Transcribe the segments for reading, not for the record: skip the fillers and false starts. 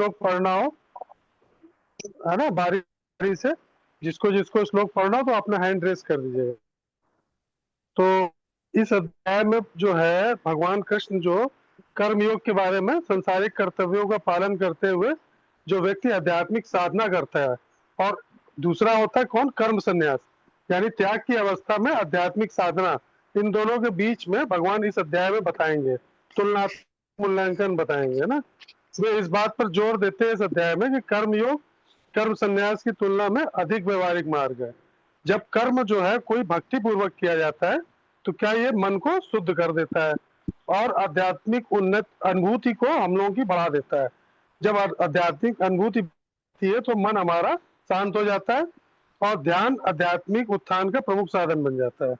श्लोक पढ़ना हो, है ना, बारी बारी से, जिसको जिसको श्लोक पढ़ना हो तो अपना हैंड रेस कर दीजिएगा। तो इस अध्याय में जो है भगवान कृष्ण जो कर्म योग के बारे में, संसारिक कर्तव्यों का पालन करते हुए जो व्यक्ति आध्यात्मिक साधना करता है, और दूसरा होता है कौन, कर्म संन्यास, यानी त्याग की अवस्था में आध्यात्मिक साधना, इन दोनों के बीच में भगवान इस अध्याय में बताएंगे, तुलनात्मक मूल्यांकन बताएंगे, है ना। वे इस बात पर जोर देते हैं इस अध्याय में कि कर्म योग कर्म संन्यास की तुलना में अधिक व्यवहारिक मार्ग है। जब कर्म जो है कोई भक्ति पूर्वक किया जाता है तो क्या ये मन को शुद्ध कर देता है और आध्यात्मिक उन्नत अनुभूति को हम लोगों की बढ़ा देता है। जब आध्यात्मिक अनुभूति बढ़ती है तो मन हमारा शांत हो जाता है और ध्यान आध्यात्मिक उत्थान का प्रमुख साधन बन जाता है।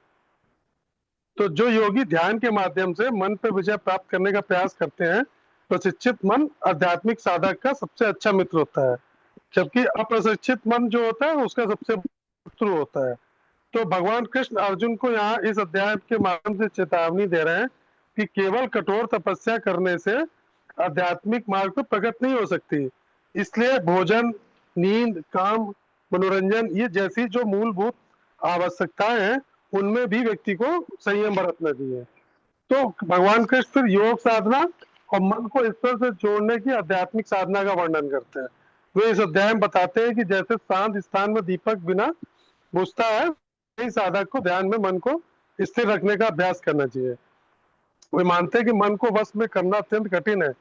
तो जो योगी ध्यान के माध्यम से मन पर विजय प्राप्त करने का प्रयास करते हैं, प्रशिक्षित मन आध्यात्मिक साधक का सबसे अच्छा मित्र होता है, जबकि अप्रशिक्षित मन जो होता है उसका सबसे शत्रु होता है। तो भगवान कृष्ण अर्जुन को यहाँ इस अध्याय के माध्यम से चेतावनी दे रहे हैं कि केवल कठोर तपस्या करने से आध्यात्मिक मार्ग पर प्रगति नहीं हो सकती। इसलिए भोजन, नींद, काम, मनोरंजन ये जैसी जो मूलभूत आवश्यकताएं हैं उनमें भी व्यक्ति को संयम बरतना चाहिए। तो भगवान कृष्ण फिर योग साधना और मन को ईश्वर से जोड़ने की आध्यात्मिक साधना का वर्णन करते हैं। वे इस अध्याय में बताते हैं कि जैसे शांत स्थान में दीपक बिना बुझता है, वही साधक को ध्यान में मन को स्थिर रखने का अभ्यास करना चाहिए। वे मानते हैं कि मन को वश में करना अत्यंत कठिन है,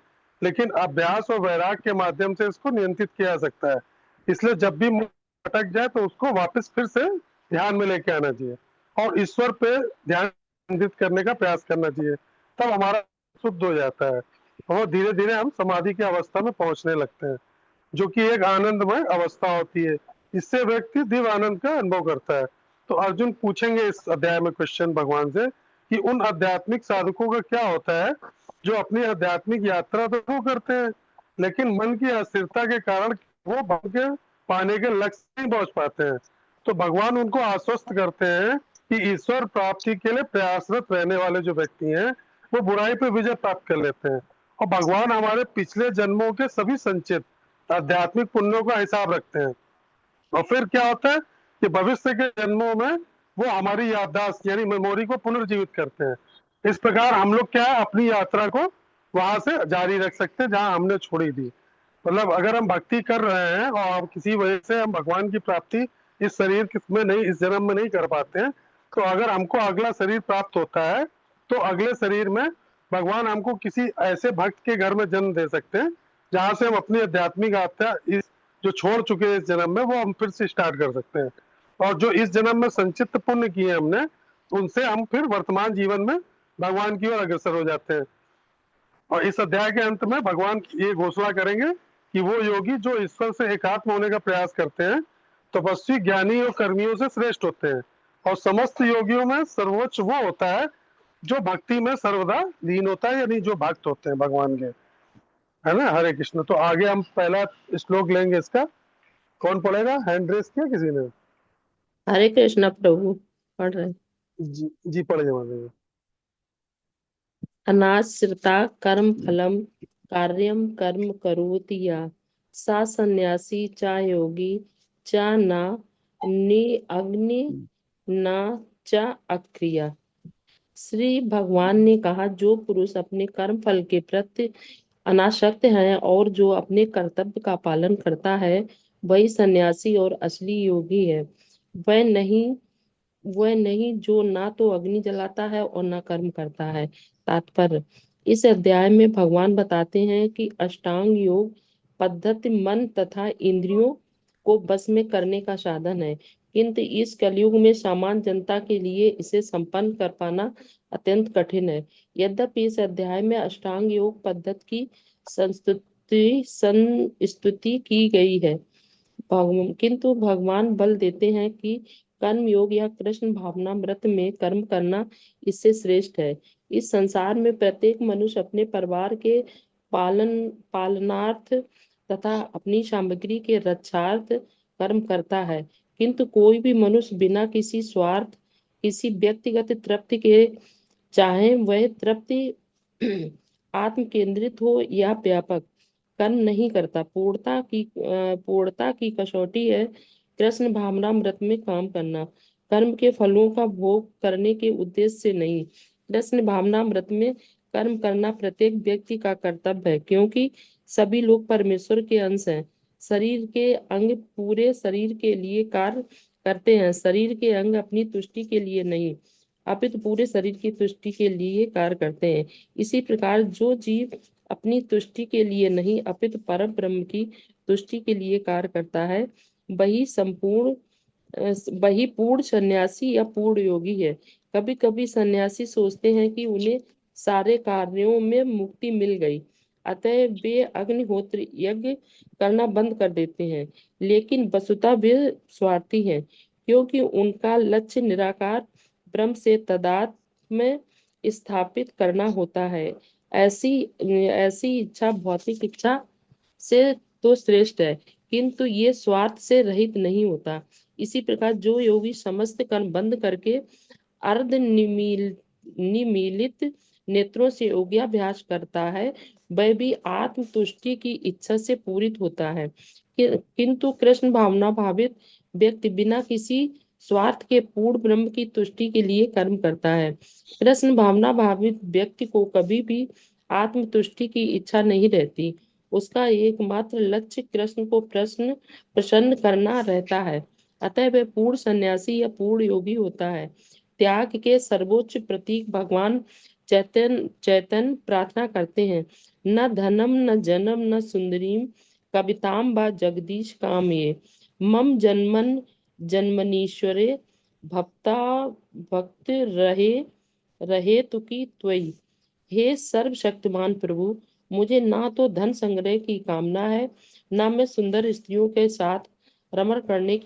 लेकिन अभ्यास और वैराग्य के माध्यम से इसको नियंत्रित किया जा सकता है। इसलिए जब भी मन भटक जाए तो उसको वापस फिर से ध्यान में लेके आना चाहिए और ईश्वर पे ध्यान केंद्रित करने का प्रयास करना चाहिए। तब हमारा शुद्ध हो जाता है और धीरे धीरे हम समाधि की अवस्था में पहुंचने लगते हैं, जो कि एक आनंदमय अवस्था होती है। इससे व्यक्ति दिव्य आनंद का अनुभव करता है। तो अर्जुन पूछेंगे इस अध्याय में क्वेश्चन भगवान से कि उन आध्यात्मिक साधकों का क्या होता है जो अपनी आध्यात्मिक यात्रा तो वो करते हैं, लेकिन मन की अस्थिरता के कारण वो भगवान के पाने के लक्ष्य नहीं पहुंच पाते हैं। तो भगवान उनको आश्वस्त करते हैं कि ईश्वर प्राप्ति के लिए प्रयासरत रहने वाले जो व्यक्ति हैं वो बुराई पे विजय प्राप्त कर लेते हैं, और भगवान हमारे पिछले जन्मों के सभी संचित आध्यात्मिक पुण्यों का हिसाब रखते हैं। और फिर क्या होता है कि भविष्य के जन्मों में वो हमारी याददाश्त यानी मेमोरी को पुनर्जीवित करते हैं। इस प्रकार हम लोग क्या है अपनी यात्रा को वहां से जारी रख सकते हैं जहां हमने छोड़ी थी। मतलब अगर हम भक्ति कर रहे हैं और किसी वजह से हम भगवान की प्राप्ति इस शरीर में नहीं, इस जन्म में नहीं कर पाते हैं, तो अगर हमको अगला शरीर प्राप्त होता है तो अगले शरीर में भगवान हमको किसी ऐसे भक्त के घर में जन्म दे सकते हैं जहां से हम अपनी आध्यात्मिक यात्रा इस जो छोड़ चुके हैं इस जन्म में वो हम फिर से स्टार्ट कर सकते हैं। और जो इस जन्म में संचित पुण्य किए हमने उनसे हम फिर वर्तमान जीवन में भगवान की ओर अग्रसर हो जाते हैं। और इस अध्याय के अंत में भगवान ये घोषणा करेंगे कि वो योगी जो ईश्वर से एकात्म होने का प्रयास करते हैं तपस्वी, ज्ञानी और कर्मियों से श्रेष्ठ होते हैं, और समस्त योगियों में सर्वोच्च वो होता है जो भक्ति में सर्वदा लीन होता है, यानी जो भक्त होते हैं भगवान के, है ना। हरे कृष्ण। तो आगे हम पहला श्लोक लेंगे इसका। कौन पढ़ेगा? हैंड रेस किया किसी ने? हरे कृष्णा प्रभु पढ़ रहे। जी जी, पढ़ जाए। अनाश्रिता कर्म फलम कार्यम कर्म करोति या सा सन्यासी चा योगी चा ना नि अग्नि ना चा अक्रिया। श्री भगवान ने कहा, जो पुरुष अपने कर्म फल के प्रति अनासक्त है और जो अपने कर्तव्य का पालन करता है वही सन्यासी और असली योगी है। वह नहीं वह नहीं जो ना तो अग्नि जलाता है और ना कर्म करता है। तात्पर्य, इस अध्याय में भगवान बताते हैं कि अष्टांग योग पद्धति मन तथा इंद्रियों को बस में करने का साधन है, किंतु इस कलयुग में सामान्य जनता के लिए इसे संपन्न कर पाना अत्यंत कठिन है। यद्यपि इस अध्याय में अष्टांग योग पद्धति की संस्तुति की गई है, किंतु भगवान बल देते हैं कि कर्म योग या कृष्ण भावना व्रत में कर्म करना इससे श्रेष्ठ है। इस संसार में प्रत्येक मनुष्य अपने परिवार के पालनार्थ तथा अपनी सामग्री के रक्षार्थ कर्म करता है, किंतु कोई भी मनुष्य बिना किसी स्वार्थ, किसी व्यक्तिगत तृप्ति के, चाहे वह तृप्ति आत्म केंद्रित हो या व्यापक, कर्म नहीं करता। पूर्णता की कसौटी है कृष्ण भावनामृत में काम करना, कर्म के फलों का भोग करने के उद्देश्य से नहीं। कृष्ण भावनामृत में कर्म करना प्रत्येक व्यक्ति का कर्तव्य है, क्योंकि सभी लोग परमेश्वर के अंश हैं। शरीर के अंग पूरे शरीर के लिए कार्य करते हैं, शरीर के अंग अपनी तुष्टि के लिए नहीं अपितु पूरे शरीर की तुष्टि के लिए कार्य करते हैं। इसी प्रकार जो जीव अपनी तुष्टि के लिए नहीं अपितु परम ब्रह्म की तुष्टि के लिए कार्य करता है, वही संपूर्ण वही पूर्ण सन्यासी या पूर्ण योगी है। कभी कभी सन्यासी सोचते हैं कि उन्हें सारे कार्यों में मुक्ति मिल गई, अतः वे अग्निहोत्र यज्ञ करना बंद कर देते हैं, लेकिन वस्तुतः वे स्वार्थी हैं, क्योंकि उनका लक्ष्य निराकार ब्रह्म से तादात्म्य में स्थापित करना होता है। ऐसी ऐसी इच्छा भौतिक इच्छा से तो श्रेष्ठ है, किंतु ये स्वार्थ से रहित नहीं होता। इसी प्रकार जो योगी समस्त कर्म बंद करके अर्ध निमीलित नेत्रों से योगाभ्यास करता है, वह भी आत्म तुष्टि की इच्छा से पूरित होता है। किंतु कृष्ण भावना भावित व्यक्ति बिना किसी स्वार्थ के पूर्ण ब्रह्म की तुष्टि के लिए कर्म करता है। कृष्ण भावना भावित व्यक्ति को कभी भी आत्म तुष्टि की इच्छा नहीं रहती। उसका एकमात्र लक्ष्य कृष्ण को प्रसन्न करना रहता है, अतः वह पूर्ण सन्यासी या पूर्ण योगी होता है। त्याग के सर्वोच्च प्रतीक भगवान चैतन्य प्रार्थना करते हैं, न धनम न जनम न सुंदरीम कविताम व जगदीश काम ये मम जन्मन जन्मनीश्वरे भक्ता भक्त रहे तुकी त्वयि। हे सर्वशक्तिमान प्रभु, मुझे ना तो धन संग्रह की कामना है, ना मैं सुंदर स्त्रियों के साथ रमण करने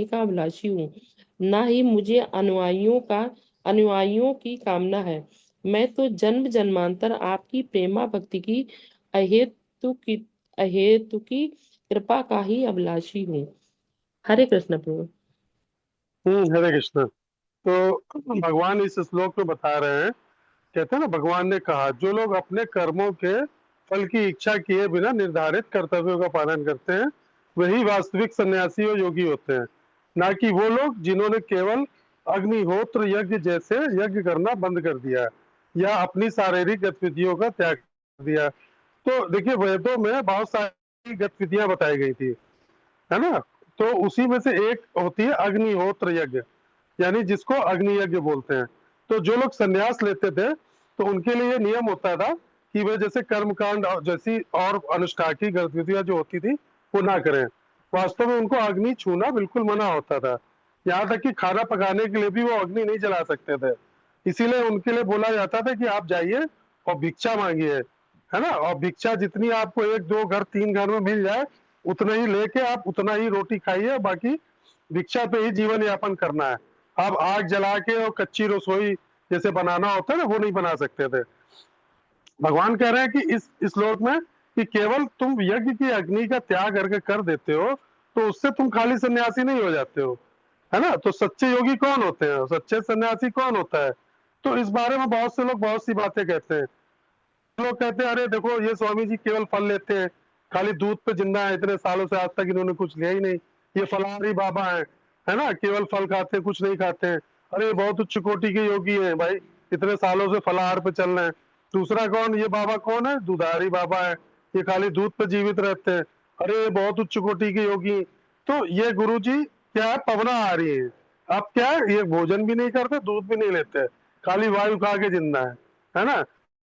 का अभिलाषी हूँ, ना ही मुझे अनुयायियों की कामना है। मैं तो जन्म जन्मांतर आपकी प्रेमा भक्ति की अहेतु की कृपा का ही अभिलाषी हूँ। हरे कृष्ण प्रभु। हरे कृष्ण। तो भगवान इस श्लोक में बता रहे हैं, कहते हैं ना, भगवान ने कहा जो लोग अपने कर्मों के फल की इच्छा किए बिना निर्धारित कर्तव्यों का पालन करते हैं, वही वास्तविक सन्यासी और योगी होते हैं, ना कि वो लोग जिन्होंने केवल अग्निहोत्र यज्ञ जैसे यज्ञ करना बंद कर दिया या अपनी शारीरिक गतिविधियों का त्याग कर दिया। तो देखिए, वेदों में बहुत सारी गतिविधियां बताई गई थी, है ना। तो उसी में से एक होती है अग्निहोत्र यज्ञ, यानी जिसको अग्नि यज्ञ बोलते हैं। तो जो लोग संन्यास लेते थे, तो उनके लिए नियम होता था कि वे जैसे कर्मकांड और जैसी और अनुष्ठाकीय गतिविधियां जो होती थी वो ना करें। वास्तव में उनको अग्नि छूना बिल्कुल मना होता था, यहाँ तक कि खाना पकाने के लिए भी वो अग्नि नहीं जला सकते थे। इसीलिए उनके लिए बोला जाता था कि आप जाइए और भिक्षा मांगिए, है ना, और भिक्षा जितनी आपको एक दो घर तीन घर में मिल जाए उतना ही लेके आप उतना ही रोटी खाइए, बाकी भिक्षा पे ही जीवन यापन करना है। आप आग जला के और कच्ची रसोई जैसे बनाना होता है ना, वो नहीं बना सकते थे। भगवान कह रहे हैं कि इस श्लोक में कि केवल तुम यज्ञ की अग्नि का त्याग करके कर देते हो तो उससे तुम खाली सन्यासी नहीं हो जाते हो, है ना। तो सच्चे योगी कौन होते हैं, सच्चे सन्यासी कौन होता है? तो इस बारे में बहुत से लोग बहुत सी बातें कहते हैं। लोग कहते हैं अरे देखो ये स्वामी जी केवल फल लेते हैं, खाली दूध पे जिंदा है, इतने सालों से आज तक इन्होंने कुछ लिया ही नहीं, ये फलाहारी बाबा है ना, केवल फल खाते हैं कुछ नहीं खाते हैं। अरे ये बहुत उच्च कोटि के योगी हैं भाई, इतने सालों से फलाहार पे चल रहे हैं। दूसरा कौन, ये बाबा कौन है, दूधारी बाबा है, ये खाली दूध पे जीवित रहते हैं। अरे ये बहुत उच्च कोटि के योगी। तो ये गुरु जी क्या है, पवना आ रही है। अब क्या है, ये भोजन भी नहीं करते, दूध भी नहीं लेते, खाली वायु खा के जिंदा है ना।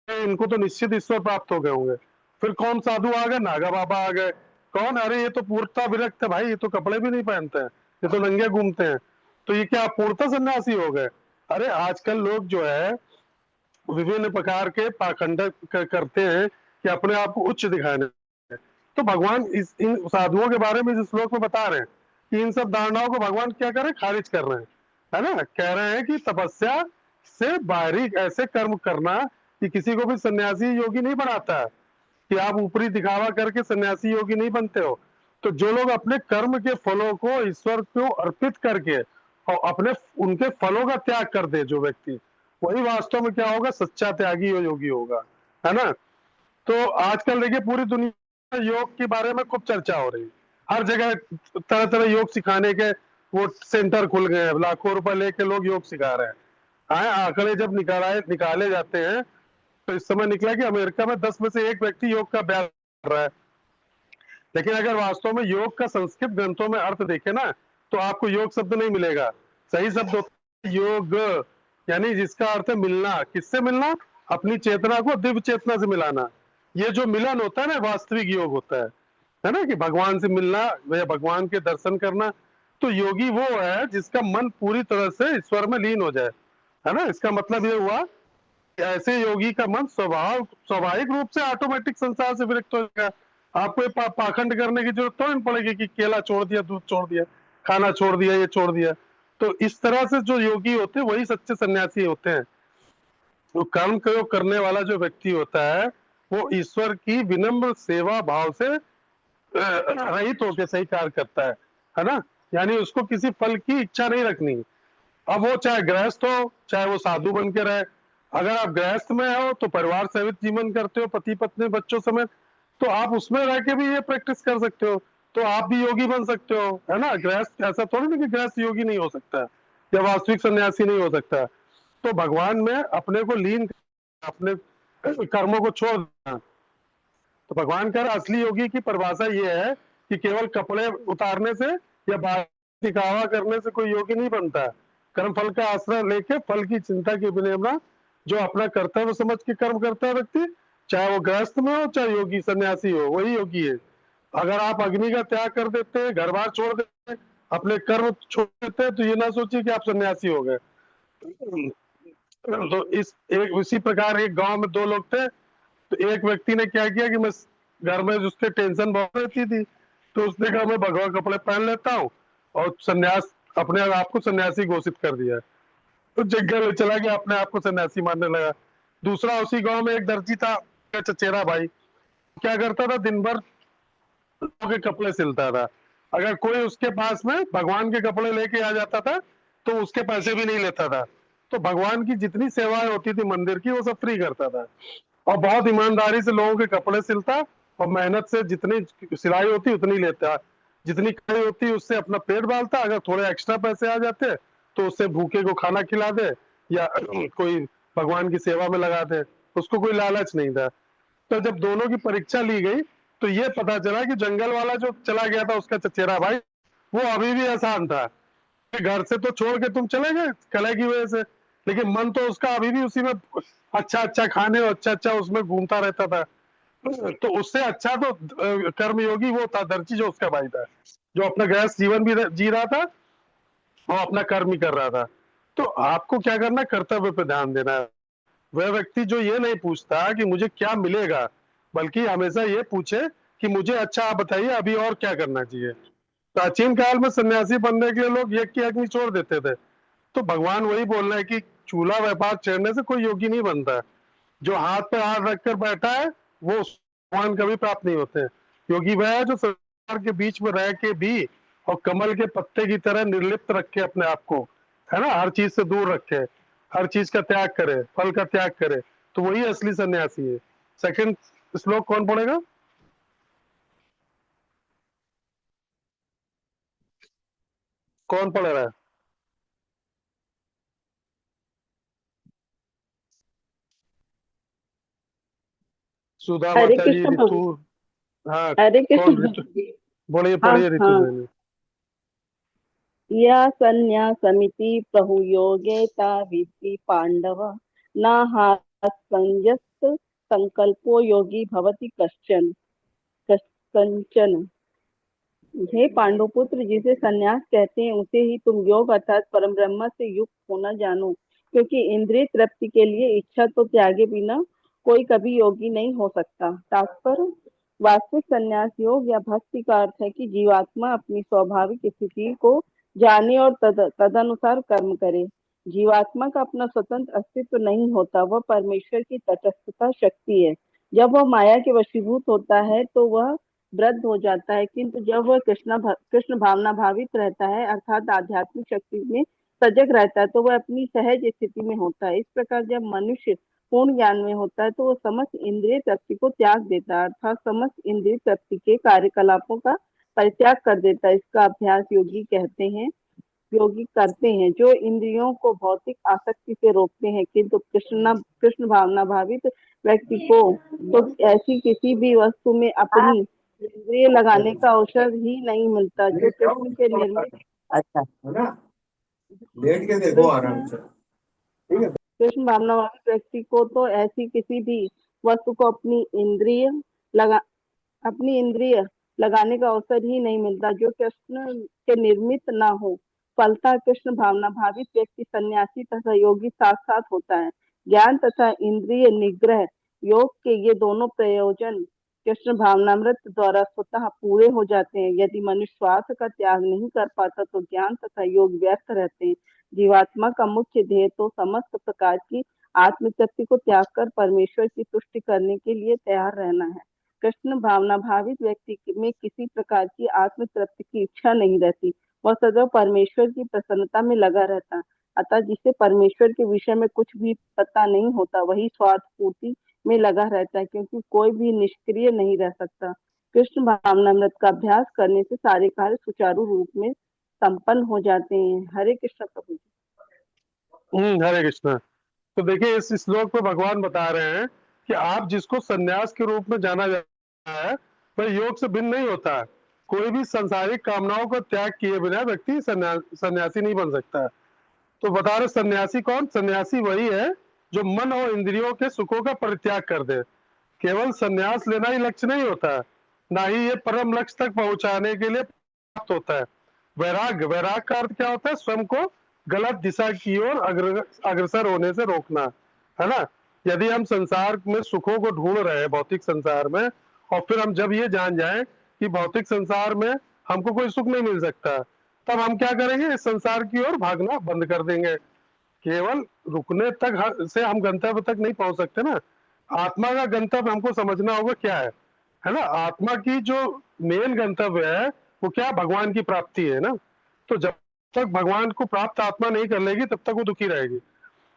इनको तो निश्चित ईश्वर प्राप्त हो गए होंगे। फिर कौन साधु आ गए, नागा बाबा आ गए। कौन, अरे ये तो पूर्णता विरक्त है भाई, ये तो कपड़े भी नहीं पहनते हैं, ये तो नंगे घूमते हैं। तो ये क्या पूर्णता सन्यासी हो गए? अरे आजकल लोग जो है विभिन्न प्रकार के पाखंड करते हैं कि अपने आप को उच्च दिखाने। तो भगवान इन साधुओं के बारे में इस श्लोक में बता रहे हैं कि इन सब धारणाओं को भगवान क्या कर रहे हैं, खारिज कर रहे हैं, है ना। कह रहे हैं कि तपस्या से बाहरी ऐसे कर्म करना कि किसी को भी सन्यासी योगी नहीं बनाता है, कि आप ऊपरी दिखावा करके सन्यासी योगी नहीं बनते हो। तो जो लोग अपने कर्म के फलों को ईश्वर को अर्पित करके और अपने उनके फलों का त्याग कर दे जो व्यक्ति, वही वास्तव में क्या होगा, सच्चा त्यागी और योगी होगा, है ना। तो आजकल देखिए पूरी दुनिया में योग के बारे में खूब चर्चा हो रही है। हर जगह तरह तरह योग सिखाने के वो सेंटर खुल गए हैं, लाखों रुपए लेके लोग योग सिखा रहे हैं। आंकड़े जब निकाले जाते हैं, तो इस समय निकला कि अमेरिका में 10 में से एक व्यक्ति योग का अभ्यास कर रहा है। लेकिन अगर वास्तव में योग का संस्कृत ग्रंथों में अर्थ देखे ना, तो आपको योग शब्द नहीं मिलेगा। सही शब्द होता है योग, यानी जिसका अर्थ है मिलना। किससे मिलना? अपनी चेतना को दिव्य चेतना से मिलाना। ये जो मिलन होता है ना, वास्तविक योग होता है ना, कि भगवान से मिलना या भगवान के दर्शन करना। तो योगी वो है जिसका मन पूरी तरह से ईश्वर में लीन हो जाए, है ना। इसका मतलब ये हुआ कि ऐसे योगी का मन स्वाभाविक रूप से ऑटोमेटिक संसार से विरक्त हो जाएगा। आपको ये पाखंड करने की जरूरत तो नहीं पड़ेगी कि केला छोड़ दिया, दूध छोड़ दिया, खाना छोड़ दिया, ये छोड़ दिया। तो इस तरह से जो योगी होते हैं वही सच्चे सन्यासी होते हैं। तो कर्म को करने वाला जो व्यक्ति होता है, वो ईश्वर की विनम्र सेवा भाव से रहित होकर सही कार्य करता है ना। यानी उसको किसी फल की इच्छा नहीं रखनी। अब वो चाहे गृहस्थ हो, चाहे वो साधु बन के रहे। अगर आप गृहस्थ में हो तो परिवार सहित जीवन करते हो, पति पत्नी बच्चों समेत, तो आप उसमें रह के भी ये प्रैक्टिस कर सकते हो। तो आप भी योगी बन सकते हो, है ना। गृहस्थ ऐसा थोड़ी ना कि गृहस्थ योगी नहीं हो सकता या वास्तविक सन्यासी नहीं हो सकता। तो भगवान में अपने को लीन, अपने कर्मों को छोड़ देना। तो भगवान कह रहा असली योगी की परिभाषा ये है कि केवल कपड़े उतारने से या बाहर दिखावा करने से कोई योगी नहीं बनता। कर्म फल का आश्रय लेके फल की चिंता के बिना जो अपना कर्तव्य समझ के कर्म करता है व्यक्ति, चाहे वो गृहस्थ में हो चाहे योगी सन्यासी हो, वही योगी है। अगर आप अग्नि का त्याग कर देते हैं, घर बार छोड़ देते हैं, अपने कर्म छोड़ देते हैं, तो ये ना सोचिए कि आप सन्यासी हो गए। तो इस एक इसी प्रकार एक गांव में दो लोग थे। तो एक व्यक्ति ने क्या किया कि मैं घर में उसके टेंशन बहुत रहती थी, तो उसने कहा मैं भगवा कपड़े पहन लेता हूँ और सन्यास अपने आप को सन्यासी घोषित कर दिया। तो जंगल में चला गया, अपने आप को सन्यासी मानने लगा। दूसरा उसी गांव में एक दर्जी था, चचेरा भाई। क्या करता था, दिन भर लोगों के कपड़े सिलता था। अगर कोई उसके पास में भगवान के कपड़े लेके आ जाता था, तो उसके पैसे भी नहीं लेता था। तो भगवान की जितनी सेवाएं होती थी मंदिर की, वो सब फ्री करता था। और बहुत ईमानदारी से लोगों के कपड़े सिलता, और मेहनत से जितनी सिलाई होती उतनी लेता। जितनी कमाई होती उससे अपना पेट पालता। अगर थोड़े एक्स्ट्रा पैसे आ जाते तो उससे भूखे को खाना खिला दे, या कोई भगवान की सेवा में लगा दे। उसको कोई लालच नहीं था। तो जब दोनों की परीक्षा ली गई, तो ये पता चला कि जंगल वाला जो चला गया था, उसका चचेरा भाई, वो अभी भी आसान था। घर से तो छोड़ के तुम चले गए कलह की वजह से, लेकिन मन तो उसका अभी भी उसी में अच्छा अच्छा खाने और अच्छा अच्छा उसमें घूमता रहता था। तो उससे अच्छा तो कर्मयोगी वो था, दर्जी जो उसका भाई था, जो अपना गृहस्थ जीवन भी जी रहा था और अपना कर्म ही कर रहा था। तो आपको क्या करना है, कर्तव्य पे ध्यान देना है। वह व्यक्ति जो ये नहीं पूछता कि मुझे क्या मिलेगा, बल्कि हमेशा ये पूछे कि मुझे अच्छा आप बताइए अभी और क्या करना चाहिए। प्राचीन काल में सन्यासी बनने के लिए लोग यज्ञ की अग्नि छोड़ देते थे। तो भगवान वही बोल रहे हैं कि चूल्हा व्यापार छेड़ने से कोई योगी नहीं बनता। जो हाथ पे हाथ रखकर बैठा है, वो भगवान कभी प्राप्त नहीं होते। योगी वह है जो संसार के बीच में रह के भी और कमल के पत्ते की तरह निर्लिप्त रखे अपने आप को, है ना, हर चीज से दूर रखे, हर चीज का त्याग करे, फल का त्याग करे। तो वही असली सन्यासी है। सेकंड श्लोक कौन पढ़ेगा? कौन पढ़ रहा है? सुधा हरे माता जी, कृष्ण ऋतु। प्रभु। हाँ। हरे कृष्ण कौन ऋतु? प्रभु। बोलिए, हाँ पढ़िए ऋतु हाँ। बेनी। या संन्यासमिति प्रहुयोगे ता विद्धि पांडव न संयस्त संकल्पो योगी भवति कंचन। हे पांडुपुत्र, जिसे सन्यास कहते हैं उसे ही तुम योग अर्थात परम ब्रह्म से युक्त होना जानो, क्योंकि इंद्रिय तृप्ति के लिए इच्छा तो त्यागे बिना कोई कभी योगी नहीं हो सकता। तात्पर्य, वास्तविक संन्यास योग या भक्ति का अर्थ है कि जीवात्मा अपनी स्वाभाविक स्थिति को जाने और तदनुसार कर्म करे। जीवात्मा का अपना स्वतंत्र अस्तित्व नहीं होता, वह परमेश्वर की तटस्थता शक्ति है। जब वह माया के वशीभूत होता है तो वह वृद्ध हो जाता है, किंतु जब वह कृष्ण भावना भावित रहता है अर्थात आध्यात्मिक शक्ति में सजग रहता है, तो वह अपनी सहज स्थिति में होता है। इस प्रकार जब मनुष्य पूर्ण ज्ञान में होता है तो वो समस्त इंद्रिय तृप्ति को त्याग देता है, अर्थात समस्त इंद्रिय तृप्ति के कार्यकलापों का परित्याग कर देता है। इसका अभ्यास योगी करते हैं जो इंद्रियों को भौतिक आसक्ति से रोकते हैं। किंतु कृष्ण भावना भावित व्यक्ति को तो ऐसी किसी भी वस्तु में अपनी इंद्रिय लगाने का अवसर ही नहीं मिलता जो कृष्ण के निर्मित अच्छा लेट के देखो आराम से। कृष्ण भावना वाले व्यक्ति को तो ऐसी किसी भी वस्तु को अपनी इंद्रिय लगाने का अवसर ही नहीं मिलता जो कृष्ण के निर्मित ना हो। फलतः कृष्ण भावना भावित व्यक्ति सन्यासी तथा योगी साथ साथ होता है। ज्ञान तथा इंद्रिय निग्रह योग के ये दोनों प्रयोजन कृष्ण भावनामृत द्वारा स्वतः पूरे हो जाते हैं। यदि मनुष्य स्वार्थ का त्याग नहीं कर पाता तो ज्ञान तथा योग व्यर्थ रहते हैं। जीवात्मा का मुख्य ध्येय तो समस्त प्रकार की आत्मतृप्ति को त्याग कर परमेश्वर की तुष्टि करने के लिए तैयार रहना है। कृष्ण भावना भावित व्यक्ति में किसी प्रकार की आत्मतृप्ति की इच्छा नहीं रहती, वह सदैव परमेश्वर की प्रसन्नता में लगा रहता है। अतः जिसे परमेश्वर के विषय में कुछ भी पता नहीं होता वही स्वार्थ पूर्ति में लगा रहता है, क्योंकि कोई भी निष्क्रिय नहीं रह सकता। कृष्ण भावनामृत का अभ्यास करने से सारे कार्य सुचारू रूप में संपन्न हो जाते हैं। हरे कृष्ण प्रभु जी। हरे कृष्ण। तो देखिए इस श्लोक में भगवान बता रहे हैं कि आप जिसको सन्यास के रूप में जाना जाता है वह योग से भिन्न नहीं होता है। कोई भी संसारिक कामनाओं का त्याग किए बिना व्यक्ति सन्यासी नहीं बन सकता है। तो बता रहे सन्यासी कौन? सन्यासी वही है जो मन और इंद्रियों के सुखों का परित्याग कर दे। केवल सन्यास लेना ही लक्ष्य नहीं होता है, ना ही ये परम लक्ष्य तक पहुंचाने के लिए प्राप्त होता है। वैराग का अर्थ क्या होता है? स्वयं को गलत दिशा की ओर अग्रसर होने से रोकना, है ना। यदि हम संसार में सुखों को ढूंढ रहे हैं भौतिक संसार में, और फिर हम जब ये जान जाएं कि भौतिक संसार में हमको कोई सुख नहीं मिल सकता, तब हम क्या करेंगे? इस संसार की ओर भागना बंद कर देंगे। केवल रुकने तक से हम गंतव्य तक नहीं पहुंच सकते ना। आत्मा का गंतव्य हमको समझना होगा क्या है ना। आत्मा की जो मेन गंतव्य है वो क्या? भगवान की प्राप्ति है ना। तो जब तक भगवान को प्राप्त आत्मा नहीं कर लेगी तब तक वो दुखी रहेगी।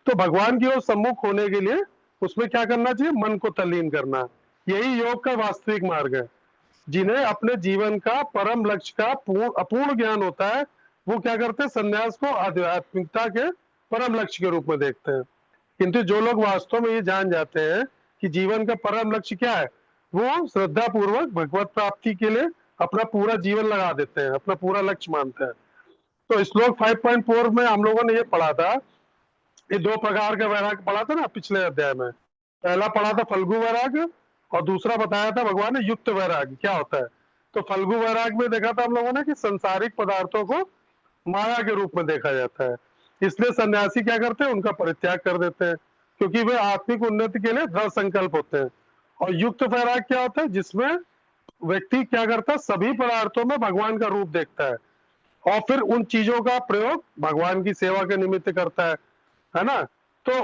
तो भगवान की ओर सम्मुख होने के लिए उसमें क्या करना चाहिए? मन को तल्लीन करना। यही योग का वास्तविक मार्ग है। जिन्हें अपने जीवन का परम लक्ष्य का अपूर्ण ज्ञान होता है वो क्या करते हैं? संन्यास को आध्यात्मिकता के परम लक्ष्य के रूप में देखते हैं। किंतु जो लोग वास्तव में ये जान जाते हैं कि जीवन का परम लक्ष्य क्या है, वो श्रद्धा पूर्वक भगवत प्राप्ति के लिए अपना पूरा जीवन लगा देते हैं, अपना पूरा लक्ष्य मानते हैं। तो श्लोक 5.4 में हम लोगों ने ये पढ़ा था, ये दो प्रकार का वैराग्य पढ़ा था ना पिछले अध्याय में। पहला पढ़ा था फल्गु वैराग्य और दूसरा बताया था भगवान ने युक्त वैराग्य क्या होता है। तो फल्गु वैराग्य में देखा था हम लोगों ने कि संसारिक पदार्थों को माया के रूप में देखा जाता है, इसलिए सन्यासी क्या करते हैं? उनका परित्याग कर देते हैं, क्योंकि वे आत्मिक उन्नति के लिए दृढ़ संकल्प होते हैं। और युक्त वैराग्य क्या होता है? जिसमें व्यक्ति क्या करता है? सभी पदार्थों में भगवान का रूप देखता है और फिर उन चीजों का प्रयोग भगवान की सेवा के निमित्त करता है ना। तो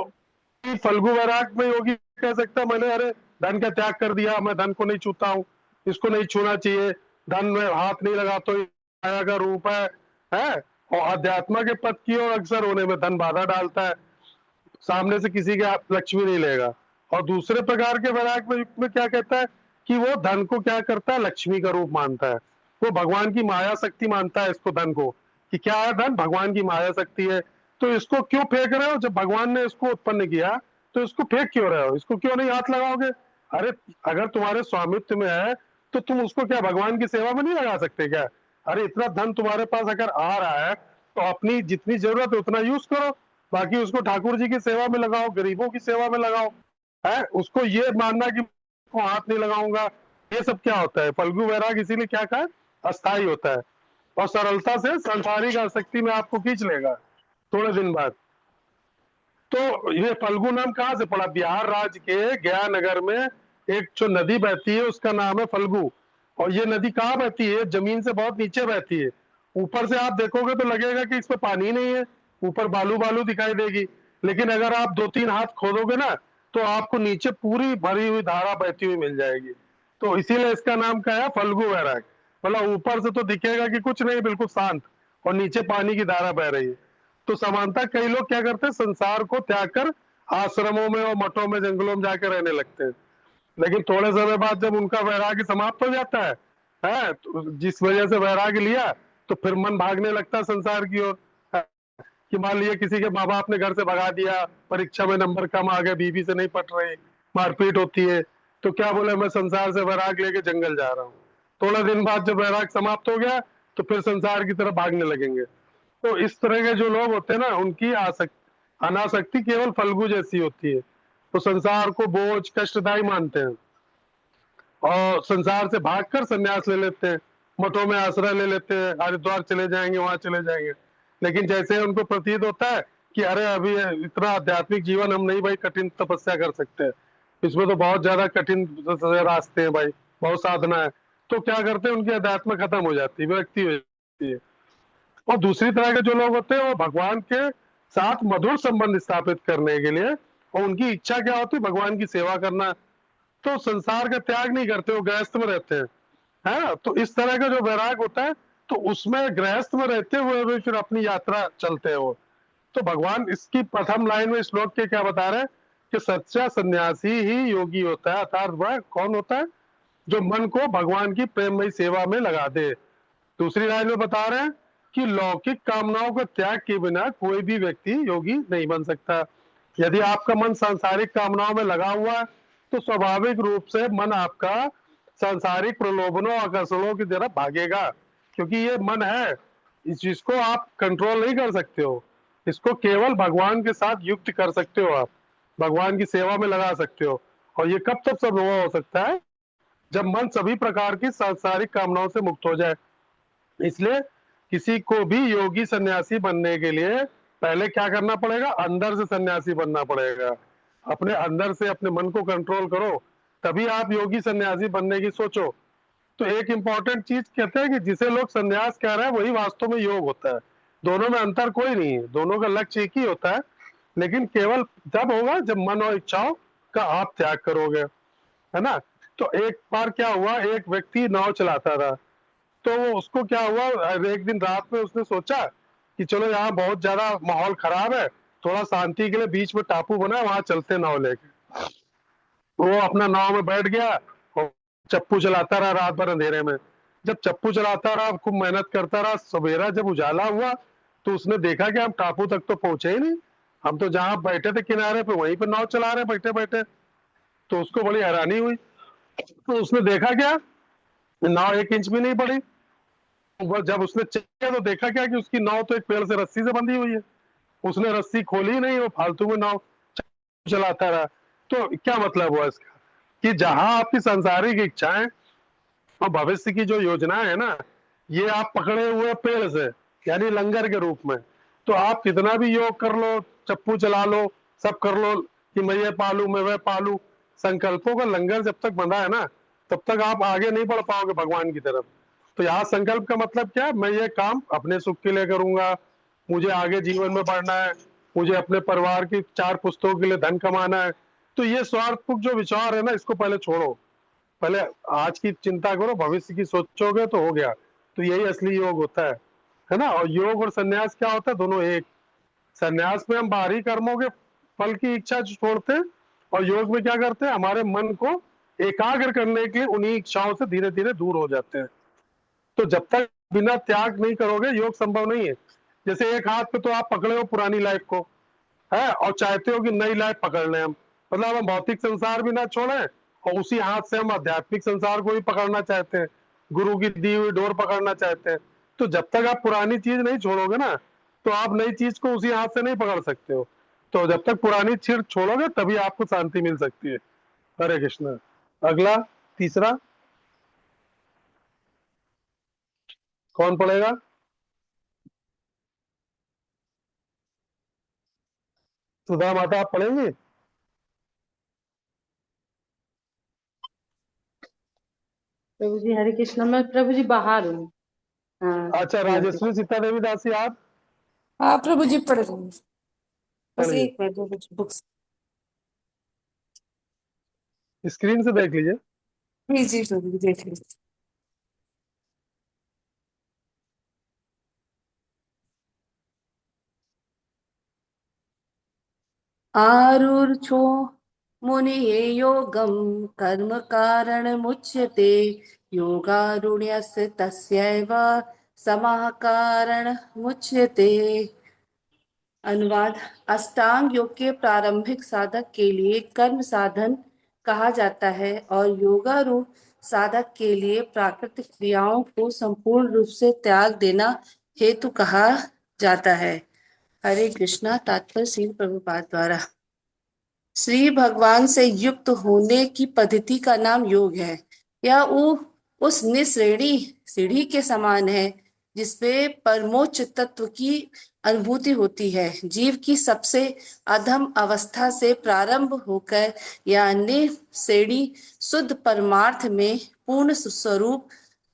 फल्गु वैराग में योगी कह सकता है मैंने अरे धन का त्याग कर दिया, मैं धन को नहीं छूता हूँ, इसको नहीं छूना चाहिए, धन में हाथ नहीं लगाता, माया का रूप है। और अध्यात्म के पद की ओर अग्रसर होने में धन बाधा डालता है, सामने से किसी के हाथ लक्ष्मी नहीं लेगा। और दूसरे प्रकार के वैराग में क्या कहता है कि वो धन को क्या करता है? लक्ष्मी का रूप मानता है, वो भगवान की माया शक्ति मानता है इसको, धन को, कि क्या है? धन भगवान की माया शक्ति है। तो इसको क्यों फेंक रहे हो? जब भगवान ने इसको उत्पन्न किया तो इसको फेंक क्यों रहे हो? इसको क्यों नहीं हाथ लगाओगे? अरे अगर तुम्हारे स्वामित्व में है तो तुम उसको क्या भगवान की सेवा में नहीं लगा सकते क्या? अरे इतना धन तुम्हारे पास अगर आ रहा है तो अपनी जितनी जरूरत है उतना यूज करो, बाकी उसको ठाकुर जी की सेवा में लगाओ, गरीबों की सेवा में लगाओ। है उसको ये मानना कि हाथ नहीं लगाऊंगा, ये सब क्या होता है? फल्गु वैराग इसीलिए क्या कहा? अस्थाई होता है और सरलता से सांसारिक आसक्ति में आपको खींच लेगा थोड़े दिन बाद। तो ये फल्गु नाम कहाँ से पड़ा? बिहार राज्य के गया नगर में एक जो नदी बहती है उसका नाम है फल्गु। और ये नदी कहाँ बहती है? जमीन से बहुत नीचे बहती है। ऊपर से आप देखोगे तो लगेगा कि इसमें पानी ही नहीं है, ऊपर बालू बालू दिखाई देगी, लेकिन अगर आप 2-3 हाथ खोदोगे ना तो आपको नीचे पूरी भरी हुई धारा बहती हुई मिल जाएगी। तो इसीलिए इसका नाम क्या है? फल्गु वैराग। मतलब ऊपर से तो दिखेगा कि कुछ नहीं, बिल्कुल शांत, और नीचे पानी की धारा बह रही है। तो समानता कई लोग क्या करते हैं? संसार को त्याग कर आश्रमों में और मठों में जंगलों में जाके रहने लगते हैं। लेकिन थोड़े समय बाद जब उनका वैराग्य समाप्त हो जाता है तो जिस वजह से वैराग्य लिया, तो फिर मन भागने लगता है संसार की ओर। कि मान लीजिए किसी के माँ बाप ने घर से भगा दिया, परीक्षा में नंबर कम आ गए, बीवी से नहीं पट रही, मारपीट होती है, तो क्या बोले, मैं संसार से वैराग लेके जंगल जा रहा हूँ। थोड़ा दिन बाद जब वैराग समाप्त हो गया, तो फिर संसार की तरफ भागने लगेंगे। तो इस तरह के जो लोग होते हैं ना, उनकी अनासक्ति केवल फल्गु जैसी होती है। तो संसार को बोझ कष्टदायी मानते हैं और संसार से भागकर संन्यास ले लेते हैं, मठों में आश्रय ले लेते हैं, हरिद्वार चले जाएंगे, वहां चले जाएंगे। लेकिन जैसे उनको प्रतीत होता है कि अरे अभी इतना आध्यात्मिक जीवन हम नहीं भाई कठिन तपस्या कर सकते हैं, इसमें तो बहुत ज्यादा कठिन रास्ते हैं भाई, बहुत साधना है, तो क्या करते हैं, उनकी अध्यात्म खत्म हो जाती है, विरक्ति हो जाती है। और दूसरी तरह के जो लोग होते हैं वो भगवान के साथ मधुर संबंध स्थापित करने के लिए, और उनकी इच्छा क्या होती है, भगवान की सेवा करना, तो संसार का त्याग नहीं करते, वो गृहस्थ में रहते हैं, है ना। तो इस तरह का जो वैराग होता है, तो उसमें गृहस्थ में रहते हुए भी फिर अपनी यात्रा चलते हैं वो। तो भगवान इसकी प्रथम लाइन में श्लोक के क्या बता रहे हैं कि सच्चा सन्यासी ही योगी होता है, अर्थात वह कौन होता है, जो मन को भगवान की प्रेममयी सेवा में लगा दे। दूसरी लाइन में बता रहे हैं कि लौकिक कामनाओं का त्याग के बिना कोई भी व्यक्ति योगी नहीं बन सकता। यदि आपका मन सांसारिक कामनाओं में लगा हुआ है, तो स्वाभाविक रूप से मन आपका सांसारिक प्रलोभनों आकर्षणों की तरफ भागेगा, क्योंकि ये मन है, इस चीज को आप कंट्रोल नहीं कर सकते हो। इसको केवल भगवान के साथ युक्त कर सकते हो, आप भगवान की सेवा में लगा सकते हो। और ये कब तक संभव हो सकता है, जब मन सभी प्रकार की सांसारिक कामनाओं से मुक्त हो जाए। इसलिए किसी को भी योगी सन्यासी बनने के लिए पहले क्या करना पड़ेगा, अंदर से सन्यासी बनना पड़ेगा। अपने अंदर से अपने मन को कंट्रोल करो, तभी आप योगी सन्यासी बनने की सोचो। तो एक इंपॉर्टेंट चीज कहते हैं कि जिसे लोग सन्यास कह रहे हैं वही वास्तव में योग होता है। दोनों में अंतर कोई नहीं है, दोनों का लक्ष्य एक ही होता है, लेकिन केवल तब होगा जब मन और इच्छाओं का आप त्याग करोगे, है ना। तो एक बार क्या हुआ, एक व्यक्ति नाव चलाता था, तो वो उसको क्या हुआ, एक दिन रात में उसने सोचा कि चलो यहाँ बहुत ज्यादा माहौल खराब है, थोड़ा शांति के लिए बीच में टापू बना है, वहां चलते नाव लेके। वो अपना नाव में बैठ गया और चप्पू चलाता रहा रात भर अंधेरे में। जब चप्पू चलाता रहा, खूब मेहनत करता रहा, सवेरा जब उजाला हुआ, तो उसने देखा कि हम टापू तक तो पहुंचे ही नहीं, हम तो जहाँ बैठे थे किनारे पे वहीं पे नाव चला रहे बैठे बैठे। तो उसको बड़ी हैरानी हुई, तो उसने देखा क्या, नाव एक इंच भी नहीं पड़ी। जब उसने चेक किया तो देखा क्या कि उसकी नाव तो एक पेड़ से रस्सी से बंधी हुई है, उसने रस्सी खोली नहीं, वो फालतू में नाव चलाता रहा। तो क्या मतलब हुआ इसका, कि जहां आपकी सांसारिक इच्छाएं और भविष्य की जो योजनाएं है ना, ये आप पकड़े हुए पेड़ से, यानी लंगर के रूप में, तो आप कितना भी योग कर लो, चप्पू चला लो, सब कर लो कि मैं ये पालू मैं वह पालू, संकल्पों का लंगर जब तक बंधा है ना, तब तक आप आगे नहीं बढ़ पाओगे भगवान की तरफ। तो यहाँ संकल्प का मतलब क्या है, मैं ये काम अपने सुख के लिए करूंगा, मुझे आगे जीवन में बढ़ना है, मुझे अपने परिवार की चार पुस्तकों के लिए धन कमाना है। तो ये स्वार्थपूर्ण जो विचार है ना, इसको पहले छोड़ो, पहले आज की चिंता करो, भविष्य की सोचोगे तो हो गया। तो यही असली योग होता है ना। और योग और सन्यास क्या होता है, दोनों एक। सन्यास में हम बाहरी कर्मों के फल की इच्छा छोड़ते हैं, और योग में क्या करते हैं, हमारे मन को एकाग्र करने के लिए उन्हीं इच्छाओं से धीरे धीरे दूर हो जाते हैं। तो जब तक बिना त्याग नहीं करोगे, योग संभव नहीं है। जैसे एक हाथ पे तो आप पकड़े हो पुरानी लाइफ को, है, और चाहते हो कि नई लाइफ पकड़ लें हम, मतलब हम भौतिक संसार भी ना छोड़े, और उसी हाथ से हम आध्यात्मिक संसार को भी पकड़ना चाहते हैं, गुरु की दी हुई डोर पकड़ना चाहते हैं। तो जब तक आप पुरानी चीज नहीं छोड़ोगे ना, तो आप नई चीज को उसी हाथ से नहीं पकड़ सकते हो। तो जब तक पुरानी चीज छोड़ोगे तभी आपको शांति मिल सकती है। हरे कृष्णा। अगला, तीसरा, कौन पढ़ेगा। सुधा माता आप पढ़ेंगे। प्रभु जी हरे कृष्णा। मैं प्रभु जी बाहर हूँ। हाँ अच्छा, यहाँ पे। राजश्री सीता देवी दासी आप हाँ प्रभु जी पढ़ रही हूँ। बस पढ़िए, एक मिनट दो कुछ बुक्स। स्क्रीन से देख लीजिए। जी जी प्रभु जी देख लीजिए। आरुर्छो मुनिये योगं कर्म कारणमुच्यते योगारूढस्य तस्यैव समाः कारणमुच्यते। अनुवाद। अष्टांग योग के प्रारंभिक साधक के लिए कर्म साधन कहा जाता है और योगारूढ़ साधक के लिए प्राकृतिक क्रियाओं को संपूर्ण रूप से त्याग देना हेतु कहा जाता है। हरे कृष्णा। तात्पर्य श्रील प्रभुपाद द्वारा। श्री भगवान से युक्त होने की पद्धति का नाम योग है। यह उस निश्रेणी सीढ़ी के समान है जिसपे परमोच्च तत्व की अनुभूति होती है। जीव की सबसे अधम अवस्था से प्रारंभ होकर यह अन्य श्रेणी शुद्ध परमार्थ में पूर्ण स्वरूप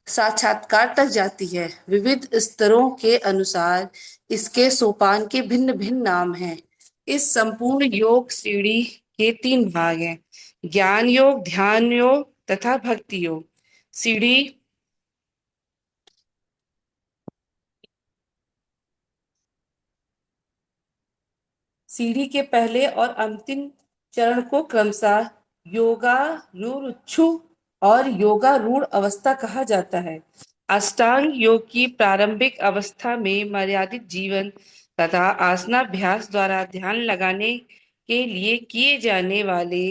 साक्षात्कार तक जाती है। विविध स्तरों के अनुसार इसके सोपान के भिन्न भिन्न नाम हैं। इस संपूर्ण योग सीढ़ी के 3 भाग हैं: ज्ञान योग, ध्यान योग तथा भक्ति योग। सीढ़ी के पहले और अंतिम चरण को क्रमशः योगारूढ़ और योगारूढ़ अवस्था कहा जाता है। अष्टांग योग की प्रारंभिक अवस्था में मर्यादित जीवन तथा आसनाभ्यास द्वारा ध्यान लगाने के लिए किए जाने वाले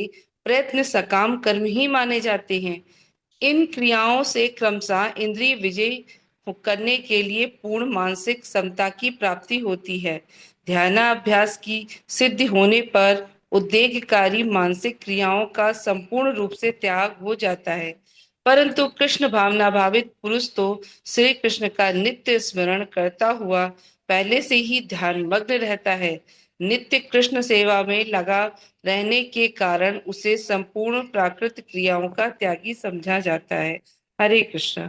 प्रयत्न सकाम कर्म ही माने जाते हैं। इन क्रियाओं से क्रमशः इंद्रिय विजय करने के लिए पूर्ण मानसिक समता की प्राप्ति होती है। ध्यानाभ्यास की सिद्धि होने पर उद्वेगकारी मानसिक क्रियाओं का संपूर्ण रूप से त्याग हो जाता है। परंतु कृष्ण भावना भावित पुरुष तो श्री कृष्ण का नित्य स्मरण करता हुआ पहले से ही ध्यान मग्न रहता है। नित्य कृष्ण सेवा में लगा रहने के कारण उसे संपूर्ण प्राकृतिक क्रियाओं का त्यागी समझा जाता है। हरे कृष्ण।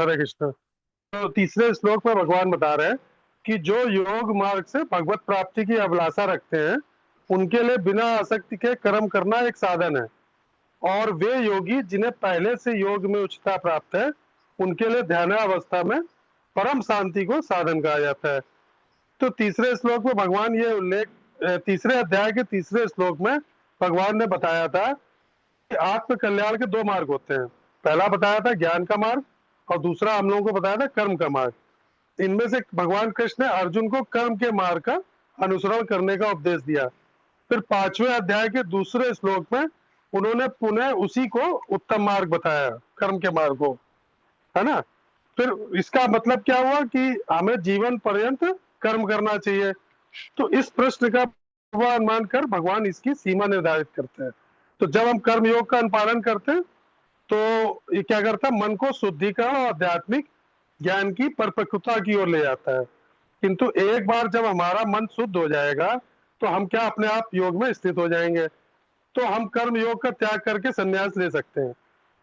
हरे कृष्ण। तो तीसरे श्लोक में भगवान बता रहे हैं कि जो योग मार्ग से भगवत प्राप्ति की अभिलाषा रखते हैं उनके लिए बिना आसक्ति के कर्म करना एक साधन है, और वे योगी जिन्हें पहले से योग में उच्चता प्राप्त है उनके लिए ध्यानावस्था में परम शांति को साधन कहा जाता है। तो तीसरे श्लोक में भगवान ये उल्लेख तीसरे अध्याय के तीसरे श्लोक में भगवान ने बताया था कि आत्म कल्याण के 2 मार्ग होते हैं। पहला बताया था ज्ञान का मार्ग और दूसरा हम लोगों को बताया था कर्म का मार्ग। इनमें से भगवान कृष्ण ने अर्जुन को कर्म के मार्ग का अनुसरण करने का उपदेश दिया। फिर 5वें अध्याय के दूसरे श्लोक में उन्होंने पुनः उसी को उत्तम मार्ग बताया, कर्म के मार्ग को, है ना। फिर इसका मतलब क्या हुआ कि हमें जीवन पर्यंत कर्म करना चाहिए। तो इस प्रश्न का अनुमान कर भगवान इसकी सीमा निर्धारित करते हैं। तो जब हम कर्म योग का अनुपालन करते हैं तो ये क्या करता है, मन को शुद्धिकरण और आध्यात्मिक ज्ञान की परिपक्वता की ओर ले जाता है। किंतु एक बार जब हमारा मन शुद्ध हो जाएगा तो हम क्या अपने आप योग में स्थित हो जाएंगे, तो हम कर्म योग का त्याग करके संन्यास ले सकते हैं।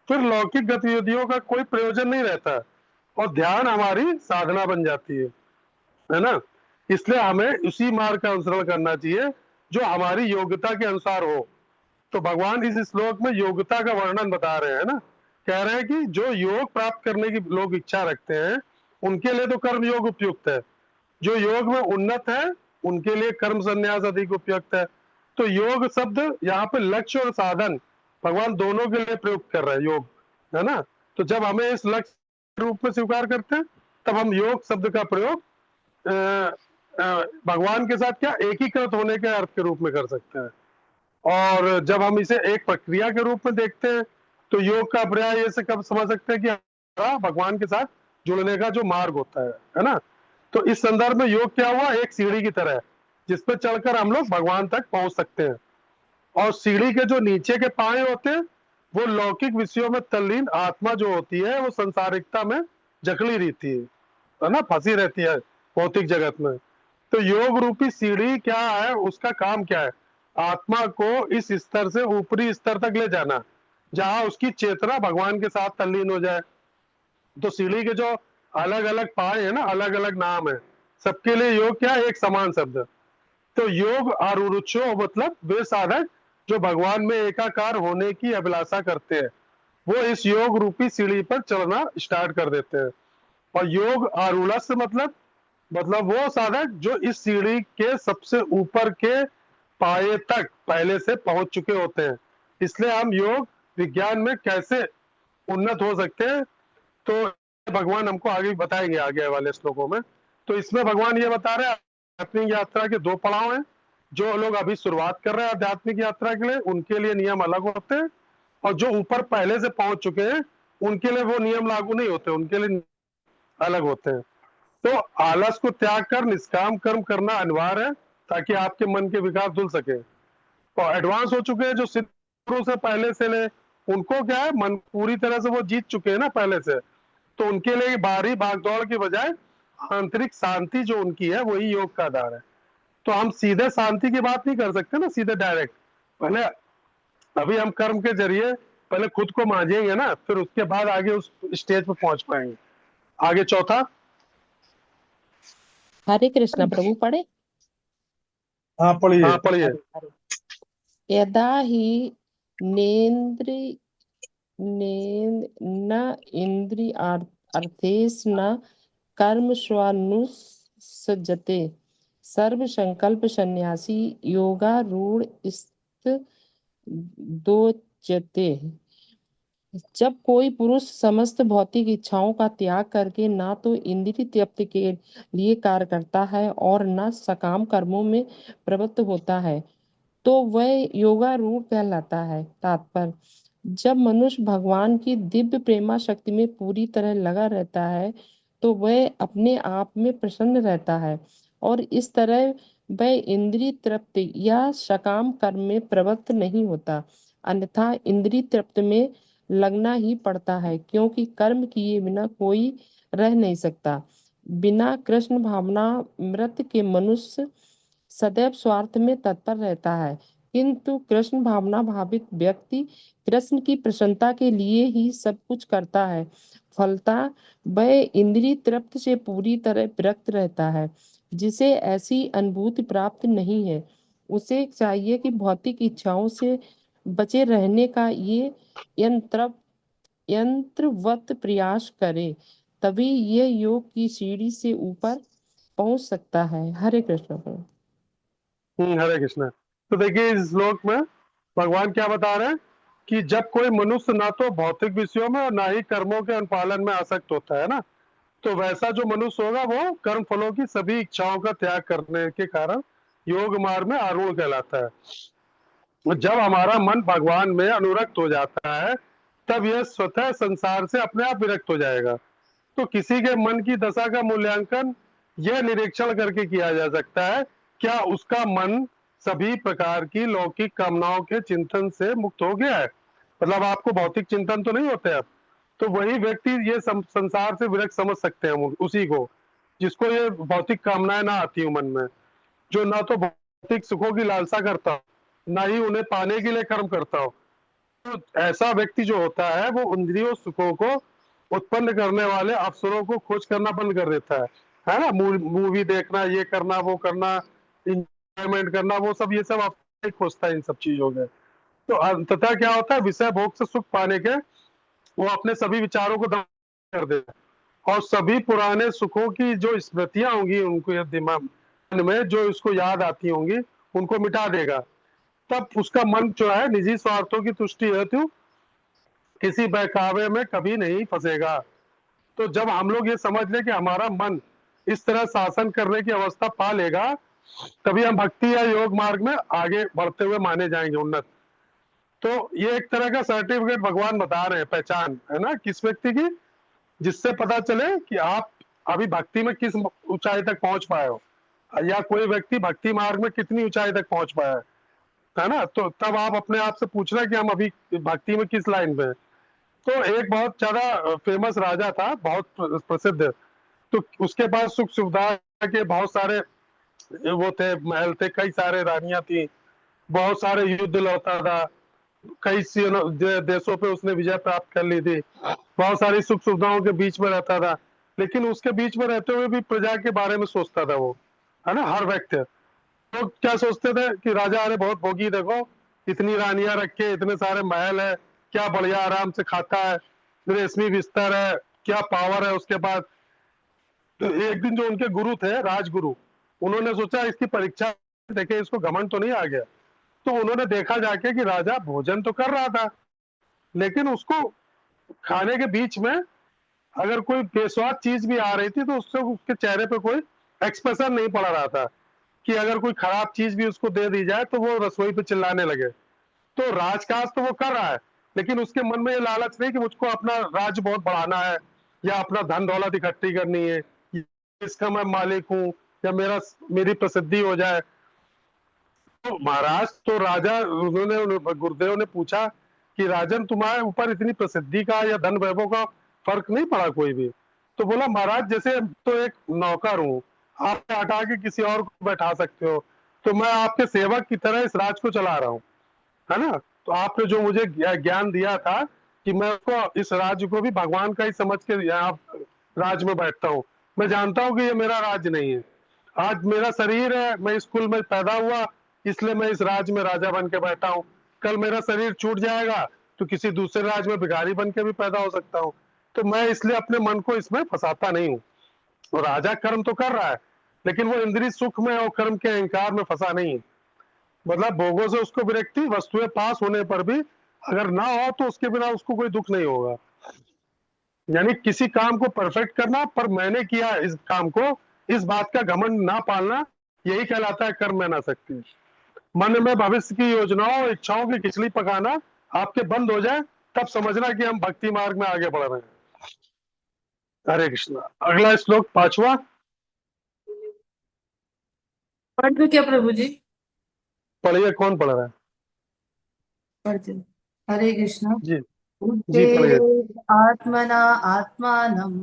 फिर लौकिक गतिविधियों का कोई प्रयोजन नहीं रहता और ध्यान हमारी साधना बन जाती है ना। इसलिए हमें उसी मार्ग का अनुसरण करना चाहिए जो हमारी योग्यता के अनुसार हो। तो भगवान इस श्लोक में योग्यता का वर्णन बता रहे हैं ना, कह रहे हैं कि जो योग प्राप्त करने की लोग इच्छा रखते हैं उनके लिए तो कर्म योग उपयुक्त है, जो योग में उन्नत है उनके लिए कर्म संन्यास अधिक उपयुक्त है। तो योग शब्द यहाँ पे लक्ष्य और साधन भगवान दोनों के लिए प्रयुक्त कर रहे हैं, योग, है ना। तो जब हमें इस लक्ष्य रूप में स्वीकार करते हैं तब हम योग शब्द का प्रयोग भगवान के साथ क्या एकीकृत होने के अर्थ के रूप में कर सकते हैं। और जब हम इसे एक प्रक्रिया के रूप में देखते हैं तो योग का पर्याय ऐसे कब समझ सकते हैं कि हमारा भगवान के साथ जुड़ने का जो मार्ग होता है ना। तो इस संदर्भ में योग क्या हुआ, एक सीढ़ी की तरह है जिस पर चढ़कर हम लोग भगवान तक पहुंच सकते हैं। और सीढ़ी के जो नीचे के पाए होते हैं वो लौकिक विषयों में तल्लीन आत्मा जो होती है वो संसारिकता में जकड़ी रहती है ना, फंसी रहती है भौतिक जगत में। तो योग रूपी सीढ़ी क्या है, उसका काम क्या है, आत्मा को इस स्तर से ऊपरी स्तर तक ले जाना जहां उसकी चेतना भगवान के साथ तल्लीन हो जाए। तो सीढ़ी के जो अलग अलग पाए हैं ना, अलग अलग नाम है, सबके लिए योग क्या है, एक समान शब्द। तो योग आरूढ़ो मतलब वे साधक जो भगवान में एकाकार होने की अभिलाषा करते हैं वो इस योग रूपी सीढ़ी पर चढ़ना स्टार्ट कर देते हैं। और योग आरूढ़ से मतलब वो साधक जो इस सीढ़ी के सबसे ऊपर के पाए तक पहले से पहुंच चुके होते हैं। इसलिए हम योग विज्ञान में कैसे उन्नत हो सकते हैं, तो भगवान हमको आगे बताएंगे आगे वाले श्लोकों में। तो इसमें भगवान ये बता रहे हैं आध्यात्मिक यात्रा के दो पड़ाव हैं। जो लोग अभी शुरुआत कर रहे हैं आध्यात्मिक यात्रा के लिए, उनके लिए नियम अलग होते हैं, और जो ऊपर पहले से पहुंच चुके हैं उनके लिए वो नियम लागू नहीं होते, उनके लिए अलग होते हैं। तो आलस को त्याग कर निष्काम कर्म करना अनिवार्य है, ताकि आपके मन के विकार धुल सके। तो एडवांस हो चुके हैं जो सिद्ध पुरुष से पहले से ले, उनको क्या है, मन पूरी तरह से वो जीत चुके हैं ना पहले से। तो उनके लिए बाहरी भागदौड़ की बजाय आंतरिक शांति जो उनकी है वही योग का आधार है। तो हम सीधे शांति की बात नहीं कर सकते ना सीधे डायरेक्ट। पहले अभी हम कर्म के जरिए पहले खुद को मांझेंगे ना, फिर उसके बाद आगे उस स्टेज पे पहुंच पाएंगे। आगे चौथा। हरे कृष्णा प्रभु पढ़े। हाँ पढ़िए। यदा ही न इंद्रियार्थेषु न कर्म स्वानुसज्जते सर्व संकल्प सन्यासी योगारूढ़ दोच्यते। जब कोई पुरुष समस्त भौतिक इच्छाओं का त्याग करके ना तो इंद्रिय तृप्ति के लिए कार्य करता है और न सकाम कर्मों में प्रवृत्त होता है, तो वह योगारूढ़ कहलाता है। तात्पर्य, जब मनुष्य भगवान की दिव्य प्रेमा शक्ति में पूरी तरह लगा रहता है तो वह अपने आप में प्रसन्न रहता है, और इस तरह वह इंद्रिय तृप्ति या सकाम कर्म में प्रवृत्त नहीं होता। अन्यथा इंद्रिय तृप्ति में लगना ही पड़ता है, क्योंकि कर्म किए बिना कोई रह नहीं सकता। बिना कृष्ण भावना मृत के मनुष्य सदैव स्वार्थ में तत्पर रहता है, किंतु कृष्ण भावना भावित व्यक्ति कृष्ण की प्रसन्नता के लिए ही सब कुछ करता है। फलतः वह इंद्रिय तृप्ति से पूरी तरह विरक्त रहता है। जिसे ऐसी अनुभूति प्राप्त नहीं है, उसे चाहिए कि भौतिक इच्छाओं से बचे रहने का ये यंत्रवत प्रयास करे, तभी ये योग की सीढ़ी से ऊपर पहुंच सकता है। हरे कृष्ण प्रभु। हरे कृष्ण। तो देखिए इस श्लोक में भगवान क्या बता रहे हैं कि जब कोई मनुष्य ना तो भौतिक विषयों में और ना ही कर्मों के अनुपालन में आसक्त होता है ना, तो वैसा जो मनुष्य होगा वो कर्म फलों की सभी इच्छाओं का त्याग करने के कारण योग मार्ग में आरूढ़ कहलाता है। और जब हमारा मन भगवान में अनुरक्त हो जाता है, तब यह स्वतः संसार से अपने आप विरक्त हो जाएगा। तो किसी के मन की दशा का मूल्यांकन यह निरीक्षण करके किया जा सकता है, क्या उसका मन सभी प्रकार की लौकिक कामनाओं के चिंतन से मुक्त हो गया है। मतलब आपको भौतिक चिंतन तो नहीं होते अब, तो वही व्यक्ति ये संसार से विरक्त समझ सकते हैं उसी को, जिसको ये भौतिक कामनाएं ना आती हो मन में, जो ना तो भौतिक सुखों की लालसा करता हो, ना ही उन्हें पाने के लिए कर्म करता हो। तो ऐसा व्यक्ति जो होता है वो इंद्रियों सुखों को उत्पन्न करने वाले अवसरों को खोज करना बंद कर देता है ना। मूवी देखना, ये करना, वो करना, इंजॉयमेंट करना, वो सब ये सब आप खोजता है इन सब चीजों में। तो अंततः क्या होता है, विषय भोग से सुख पाने के वो अपने सभी विचारों को दमन कर देता है, और सभी पुराने सुखों की जो स्मृतियां होंगी उनको दिमाग में जो इसको याद आती होंगी उनको मिटा देगा। तब उसका मन जो है निजी स्वार्थों की तुष्टि हेतु किसी बहकावे में कभी नहीं फंसेगा। तो जब हम लोग ये समझ लें कि हमारा मन इस तरह शासन करने की अवस्था पा लेगा, तभी हम भक्ति या योग मार्ग में आगे बढ़ते हुए माने जाएंगे उन्नत। तो ये एक तरह का सर्टिफिकेट भगवान बता रहे हैं, पहचान है ना किस व्यक्ति की, जिससे पता चले कि आप अभी भक्ति में किस ऊंचाई तक पहुंच पाए हो, या कोई व्यक्ति भक्ति मार्ग में कितनी ऊंचाई तक पहुंच पाया है ना। तो तब आप अपने आप से पूछना कि हम अभी भक्ति में किस लाइन पे हैं। तो एक बहुत ज्यादा फेमस राजा था, बहुत प्रसिद्ध, तो उसके पास सुख सुविधा के बहुत सारे वो थे, महल थे, कई सारे रानियां थी, बहुत सारे युद्ध लड़ता था, कई देशों पे उसने विजय प्राप्त कर ली थी, बहुत सारी सुख सुविधाओं के बीच में रहता था। लेकिन उसके बीच में रहते हुए भी प्रजा के बारे में सोचता था वो, है ना। हर व्यक्ति लोग क्या सोचते थे कि राजा अरे बहुत भोगी, देखो इतनी रानियां रखे, इतने सारे महल है, क्या बढ़िया आराम से खाता है, रेशमी बिस्तर है, क्या पावर है उसके पास। तो एक दिन जो उनके गुरु थे, राजगुरु, उन्होंने सोचा इसकी परीक्षा देखे इसको घमंड तो नहीं आ गया। तो उन्होंने देखा जाके कि राजा भोजन तो कर रहा था, लेकिन उसको खाने के बीच में अगर कोई बेस्वाद चीज भी आ रही थी तो उससे उसके चेहरे पे कोई एक्सप्रेशन नहीं पड़ रहा था कि अगर कोई खराब चीज भी उसको दे दी जाए तो वो रसोई पे चिल्लाने लगे। तो राजकाज तो वो कर रहा है, लेकिन उसके मन में ये लालच नहीं कि मुझको अपना राज्य बहुत बढ़ाना है या अपना धन दौलत इकट्ठी करनी है, इसका मैं मालिक हूँ या मेरी प्रसिद्धि हो जाए। तो महाराज तो राजा उन्होंने गुरुदेव ने पूछा कि राजन तुम्हारे ऊपर इतनी प्रसिद्धि का या धन वैभव का फर्क नहीं पड़ा कोई भी? तो बोला महाराज जैसे तो एक नौकर हूँ, आप हटा के किसी और को बैठा सकते हो, तो मैं आपके सेवक की तरह इस राज को चला रहा हूँ, है ना। तो आपने जो मुझे ज्ञान दिया था कि मैं उसको इस राज्य को भी भगवान का ही समझ के यहाँ राज में बैठता हूँ। मैं जानता हूँ कि ये मेरा राज्य नहीं है, आज मेरा शरीर है, मैं स्कूल में पैदा हुआ इसलिए मैं इस राज्य में राजा बन के बैठा हूँ। कल मेरा शरीर छूट जाएगा तो किसी दूसरे राज्य में भिखारी बन के भी पैदा हो सकता हूँ। तो मैं इसलिए अपने मन को इसमें फंसाता नहीं हूँ। तो राजा कर्म तो कर रहा है, लेकिन वो इंद्रिय सुख में और कर्म के अहंकार में फंसा नहीं है। मतलब भोगों से उसको विरक्ति, वस्तुएं पास होने पर भी अगर ना हो तो उसके बिना उसको कोई दुख नहीं होगा। यानी किसी काम को परफेक्ट करना, पर मैंने किया इस काम को, इस बात का घमंड ना पालना, यही कहलाता है कर्म में ना शक्ति। मन में भविष्य की योजनाओं और इच्छाओं की खिचड़ी पकाना आपके बंद हो जाए, तब समझना कि हम भक्ति मार्ग में आगे बढ़ रहे हैं। हरे कृष्णा। अगला श्लोक 5वां। पढ़ दो क्या प्रभु जी? पढ़िए, कौन पढ़ रहा है? पढ़ दो। हरे कृष्णा। जी जी पढ़िए। उद्धरेत् आत्मना आत्मानं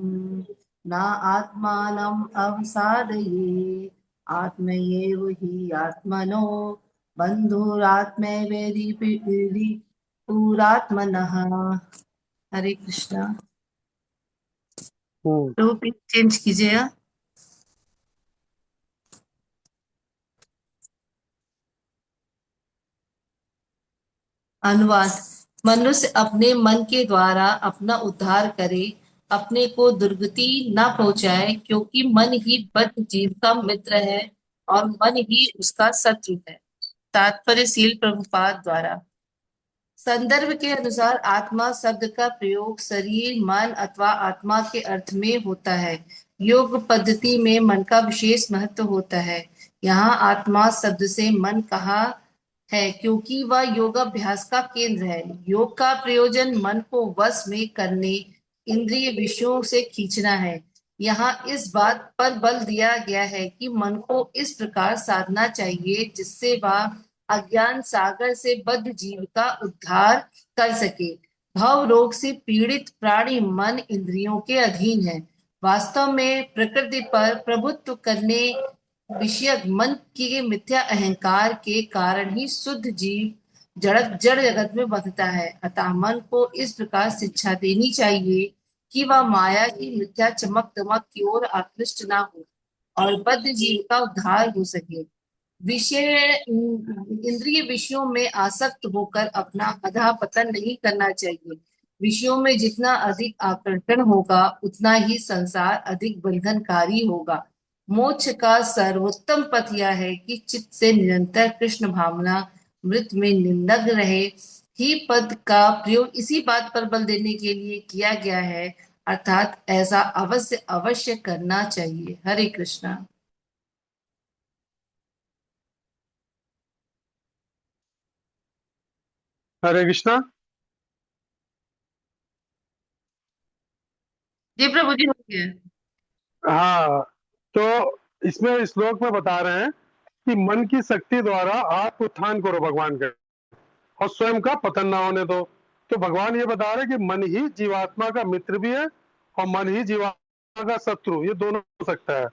न आत्मानं अवसादयेत् आत्मैव हि आत्मनो बन्धुरात्मैवेदि पुरात्मनः। हरे कृष्णा। हम्म तो प्लीज चेंज कीजिएगा। अनुवाद। मनुष्य अपने मन के द्वारा अपना उद्धार करे, अपने को दुर्गति न पहुंचाए, क्योंकि मन ही बद्ध जीव का मित्र है और मन ही उसका शत्रु है। तात्पर्य सील प्रभुपाद द्वारा। संदर्भ के अनुसार आत्मा शब्द का प्रयोग शरीर, मन अथवा आत्मा के अर्थ में होता है। योग पद्धति में मन का विशेष महत्व होता है। यहाँ आत्मा शब्द से मन कहा है क्योंकि वह योगाभ्यास का केंद्र है। योग का प्रयोजन मन को वश में करने, इंद्रिय विषयों से खींचना है। यहाँ इस बात पर बल दिया गया है कि मन को इस प्रकार साधना चाहिए जिससे वह अज्ञान सागर से बद्ध जीव का उद्धार कर सके। भव रोग से पीड़ित प्राणी मन इंद्रियों के अधीन है। वास्तव में प्रकृति पर प्रभुत्व करने विषयक मन के मिथ्या अहंकार के कारण ही शुद्ध जीव जड़ जगत में बंधता है। अतः मन को इस प्रकार शिक्षा देनी चाहिए कि वह माया की मिथ्या चमक दमक की ओर आकृष्ट ना हो और बद्ध जीव का उद्धार हो सके। विषय इंद्रिय विषयों में आसक्त होकर अपना अधः पतन नहीं करना चाहिए। विषयों में जितना अधिक आकर्षण होगा उतना ही संसार अधिक बंधनकारी होगा। मोक्ष का सर्वोत्तम पथ यह है कि चित्त से निरंतर कृष्ण भावना मृत में निमग्न रहे। ही पद का प्रयोग इसी बात पर बल देने के लिए किया गया है, अर्थात ऐसा अवश्य अवश्य करना चाहिए। हरे कृष्णा। हरे कृष्णा। जी प्रभु जी, हो गया। हाँ, तो इसमें इस श्लोक में बता रहे हैं कि मन की शक्ति द्वारा आप उत्थान करो भगवान के, और स्वयं का पतन ना होने दो। तो भगवान ये बता रहे हैं कि मन ही जीवात्मा का मित्र भी है और मन ही जीवात्मा का शत्रु, ये दोनों हो सकता है।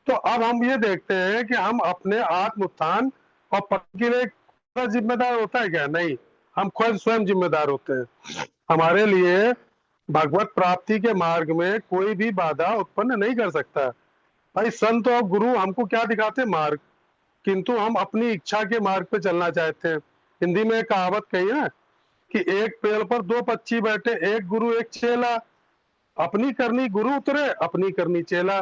तो अब हम ये देखते हैं कि हम अपने आत्म उत्थान और पतन के लिए पूरा जिम्मेदार होता है क्या? नहीं, हम खुद स्वयं जिम्मेदार होते हैं। हमारे लिए भगवत प्राप्ति के मार्ग में कोई भी बाधा उत्पन्न नहीं कर सकता। भाई संत और गुरु हमको क्या दिखाते? मार्ग, किंतु हम अपनी इच्छा के मार्ग पे चलना चाहते हैं। हिंदी में एक कहावत कही है ना कि एक पेड़ पर दो पक्षी बैठे, एक गुरु एक चेला, अपनी करनी गुरु उतरे, अपनी करनी चेला।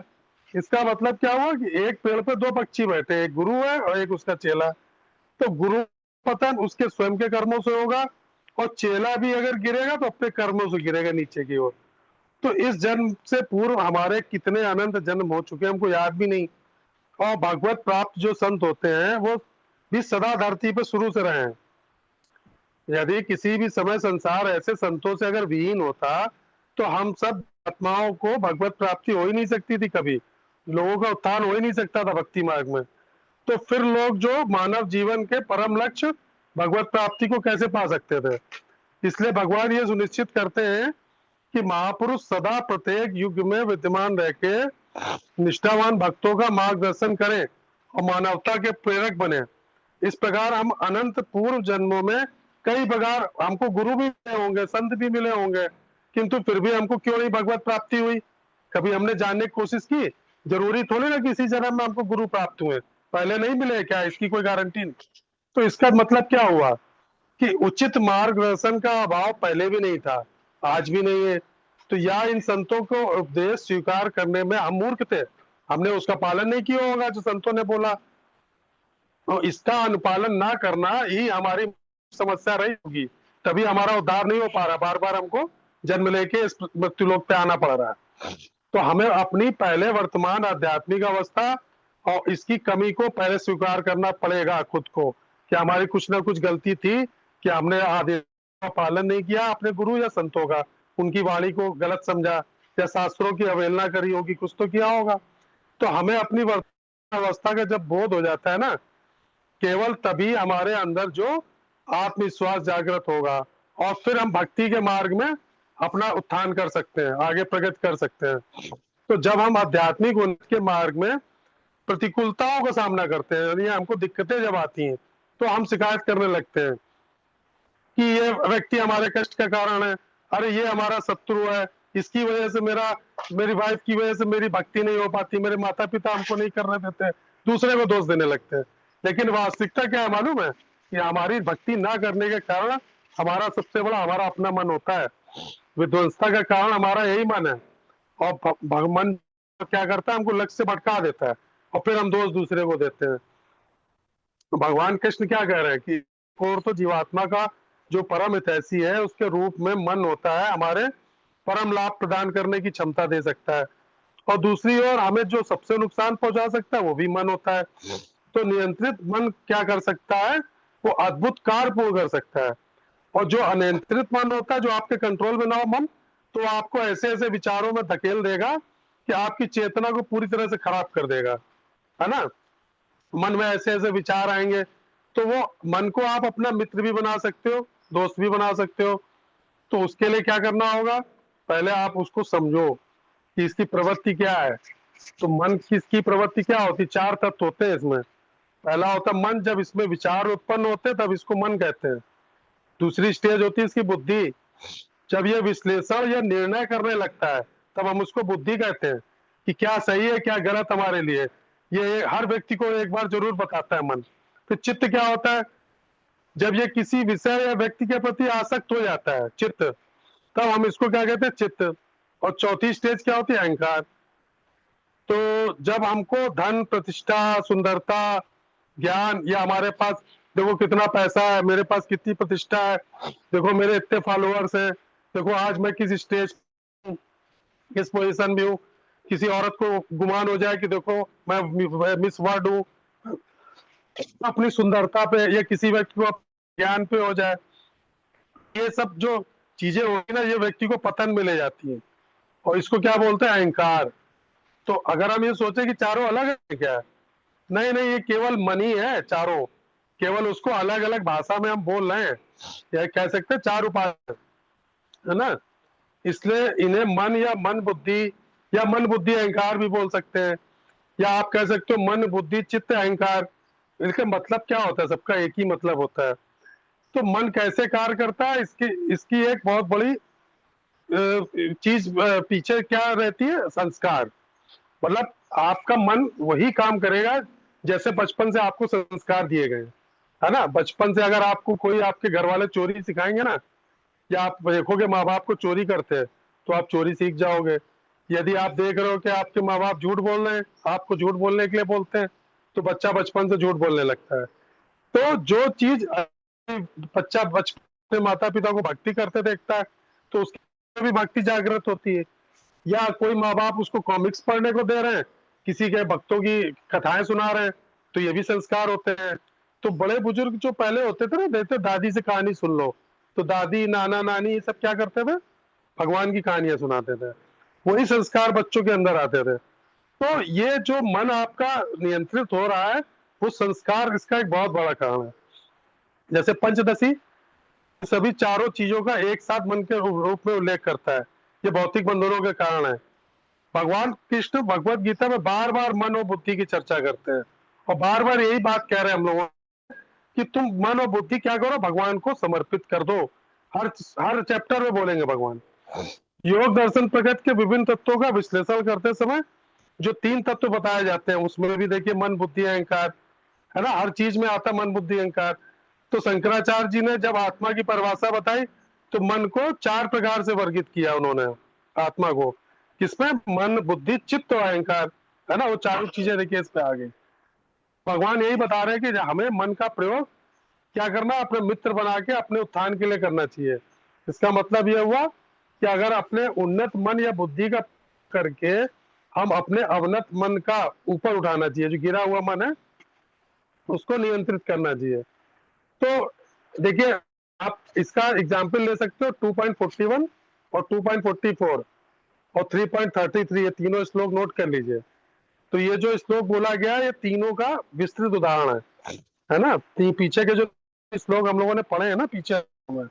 इसका मतलब क्या हुआ कि एक पेड़ पे दो पक्षी बैठे, एक गुरु है और एक उसका चेला। तो गुरु पतन उसके स्वयं के कर्मों से होगा, और चेला भी अगर गिरेगा तो अपने कर्मों से गिरेगा नीचे की ओर। तो इस जन्म से पूर्व हमारे कितने अनंत जन्म हो चुके हैं, हमको याद भी नहीं। और भगवत प्राप्त जो संत होते हैं वो भी सदा धरती पे शुरू से रहे हैं। यदि किसी भी समय संसार ऐसे संतों से अगर विहीन होता तो हम सब आत्माओं को भगवत प्राप्ति हो ही नहीं सकती थी, कभी लोगों का उत्थान हो ही नहीं सकता था भक्ति मार्ग में। तो फिर लोग जो मानव जीवन के परम लक्ष्य भगवत प्राप्ति को कैसे पा सकते थे। इसलिए भगवान ये सुनिश्चित करते हैं कि महापुरुष सदा प्रत्येक युग में विद्यमान रह के निष्ठावान भक्तों का मार्गदर्शन करें और मानवता के प्रेरक बने। इस प्रकार हम अनंत पूर्व जन्मों में कई प्रकार हमको गुरु भी मिले होंगे, संत भी मिले होंगे, किंतु फिर भी हमको क्यों नहीं भगवत प्राप्ति हुई। कभी हमने जानने की कोशिश की? जरूरी थोड़ी ना किसी जन्म में हमको गुरु प्राप्त हुए, पहले नहीं मिले क्या, इसकी कोई गारंटी नहीं। तो इसका मतलब क्या हुआ कि उचित मार्गदर्शन का अभाव पहले भी नहीं था, आज भी नहीं है। तो या इन संतों को उपदेश स्वीकार करने में हम मूर्ख थे, हमने उसका पालन नहीं किया होगा जो संतों ने बोला। तो इसका अनुपालन ना करना ही हमारी समस्या रही होगी, तभी हमारा उद्धार नहीं हो पा रहा, बार बार हमको जन्म लेके इस मृत्युलोक पे आना पड़ रहा है। तो हमें अपनी पहले वर्तमान आध्यात्मिक अवस्था और इसकी कमी को पहले स्वीकार करना पड़ेगा खुद को, कि हमारी कुछ ना कुछ गलती थी, कि हमने आदेश का पालन नहीं किया अपने गुरु या संतों का, उनकी वाणी को गलत समझा या शास्त्रों की अवहेलना करी होगी, कुछ तो किया होगा। तो हमें अपनी वर्तमान अवस्था का जब बोध हो जाता है ना, केवल तभी हमारे अंदर जो आत्मविश्वास जागृत होगा और फिर हम भक्ति के मार्ग में अपना उत्थान कर सकते हैं, आगे प्रगति कर सकते हैं। तो जब हम आध्यात्मिक उन्नति के मार्ग में प्रतिकूलताओं का सामना करते हैं, यानी हमको दिक्कतें जब आती हैं, तो हम शिकायत करने लगते हैं कि ये व्यक्ति हमारे कष्ट का कारण है, अरे ये हमारा शत्रु है, इसकी वजह से मेरी वाइफ की वजह से मेरी भक्ति नहीं हो पाती, मेरे माता पिता हमको नहीं करने देते, दूसरे को दोष देने लगते हैं। लेकिन वास्तविकता क्या है मालूम है कि हमारी भक्ति ना करने के कारण हमारा सबसे बड़ा हमारा अपना मन होता है, विध्वंसता का कारण हमारा यही मन है। और मन क्या करता है, हमको लक्ष्य से भटका देता है और फिर हम दोष दूसरे को देते हैं। तो भगवान कृष्ण क्या कह रहे हैं कि और तो जीवात्मा का जो परम हितैषी है उसके रूप में मन होता है, हमारे परम लाभ प्रदान करने की क्षमता दे सकता है, और दूसरी ओर हमें जो सबसे नुकसान पहुंचा सकता है वो भी मन होता है। तो नियंत्रित मन क्या कर सकता है, वो अद्भुत कार्य पूर्ण कर सकता है। और जो अनियंत्रित मन होता है, जो आपके कंट्रोल में ना हो मन, तो आपको ऐसे ऐसे विचारों में धकेल देगा कि आपकी चेतना को पूरी तरह से खराब कर देगा, है ना। मन में ऐसे ऐसे विचार आएंगे, तो वो मन को आप अपना मित्र भी बना सकते हो, दोस्त भी बना सकते हो। तो उसके लिए क्या करना होगा, पहले आप उसको समझो कि इसकी प्रवृत्ति क्या है। तो मन किसकी प्रवृत्ति क्या होती, चार तत्व होते हैं इसमें। पहला होता है मन, जब इसमें विचार उत्पन्न होते हैं तब इसको मन कहते हैं। दूसरी स्टेज होती है इसकी बुद्धि, जब ये विश्लेषण या निर्णय करने लगता है तब हम उसको बुद्धि कहते हैं कि क्या सही है क्या गलत हमारे लिए, ये हर व्यक्ति को एक बार जरूर बताता है मन। फिर चित्त क्या होता है, जब ये किसी विषय या व्यक्ति के प्रति आसक्त हो जाता है चित्त, तब हम इसको क्या कहते हैं, चित्त। और चौथी स्टेज क्या होती है, अहंकार। तो जब हमको धन, प्रतिष्ठा, सुंदरता, ज्ञान, या हमारे पास देखो कितना पैसा है, मेरे पास कितनी प्रतिष्ठा है, देखो मेरे इतने फॉलोअर्स हैं, देखो आज मैं किस स्टेज किस पोजीशन में हूँ, किसी औरत को गुमान हो जाए कि देखो मैं मिस वर्ल्ड हूँ, अपनी सुंदरता पे, या किसी व्यक्ति को ज्ञान पे हो जाए, ये सब जो चीजें होगी ना, ये व्यक्ति को पतन में ले जाती है, और इसको क्या बोलते हैं, अहंकार। तो अगर हम ये सोचे कि चारों अलग है क्या, नहीं नहीं, ये केवल मन ही है चारों, केवल उसको अलग अलग भाषा में हम बोल रहे हैं, या कह सकते हैं चार उपाय है ना। इसलिए इन्हें मन या मन बुद्धि या मन बुद्धि अहंकार भी बोल सकते हैं, या आप कह सकते हो मन बुद्धि चित्त अहंकार। इसका मतलब क्या होता है, सबका एक ही मतलब होता है। तो मन कैसे कार्य करता है, इसकी इसकी एक बहुत बड़ी चीज पीछे क्या रहती है, संस्कार। मतलब आपका मन वही काम करेगा जैसे बचपन से आपको संस्कार दिए गए, है ना। बचपन से अगर आपको कोई आपके घर वाले चोरी सिखाएंगे ना, या आप देखोगे माँ बाप को चोरी करते हैं तो आप चोरी सीख जाओगे, यदि आप देख रहे हो कि आपके माँ बाप झूठ बोल रहे हैं, आपको झूठ बोलने के लिए बोलते हैं, तो बच्चा बचपन से झूठ बोलने लगता है। तो जो चीज बच्चा बचपन में माता पिता को भक्ति करते देखता है, तो उसकी भी भक्ति जागृत होती है। या कोई माँ बाप उसको कॉमिक्स पढ़ने को दे रहे हैं, किसी के भक्तों की कथाएं सुना रहे हैं, तो ये भी संस्कार होते हैं। तो बड़े बुजुर्ग जो पहले होते थे ना, देते दादी से कहानी सुन लो, तो दादी नाना नानी ये सब क्या करते थे, भगवान की कहानियां सुनाते थे। वही संस्कार बच्चों के अंदर आते थे। तो ये जो मन आपका नियंत्रित हो रहा है, वो संस्कार इसका एक बहुत बड़ा कारण है। जैसे पंचदशी सभी चारों चीजों का एक साथ मन के रूप में उल्लेख करता है, ये भौतिक बंधनों के कारण है। भगवान कृष्ण भगवत गीता में बार बार मन और बुद्धि की चर्चा करते हैं, और बार बार यही बात कह रहे हैं हम लोगों कि तुम मन और बुद्धि क्या करो, भगवान को समर्पित कर दो। हर हर चैप्टर में बोलेंगे भगवान। योग दर्शन प्रकृति के विभिन्न तत्वों का विश्लेषण करते समय जो 3 तत्व बताए जाते हैं, उसमें भी देखिए मन बुद्धि अहंकार है ना, हर चीज में आता मन बुद्धि अहंकार। तो शंकराचार्य जी ने जब आत्मा की परिभाषा बताई, तो मन को 4 प्रकार से वर्गित किया उन्होंने आत्मा को, किसमें मन बुद्धि चित्त और अहंकार है ना, वो चारों चीजें देखिए इस पे आ गई। भगवान यही बता रहे हैं कि हमें मन का प्रयोग क्या करना, अपने मित्र बना के अपने उत्थान के लिए करना चाहिए। इसका मतलब यह हुआ कि अगर अपने उन्नत मन या बुद्धि का करके हम अपने अवनत मन का ऊपर उठाना चाहिए, जो गिरा हुआ मन है उसको नियंत्रित करना चाहिए। तो देखिए आप इसका एग्जाम्पल ले सकते हो 2.41 और 2.44 और 3.33, ये तीनों श्लोक नोट कर लीजिए। तो ये जो श्लोक बोला गया है, ये तीनों का विस्तृत उदाहरण है ना। पीछे के जो श्लोक हम लोगों ने पढ़े हैं ना पीछे में,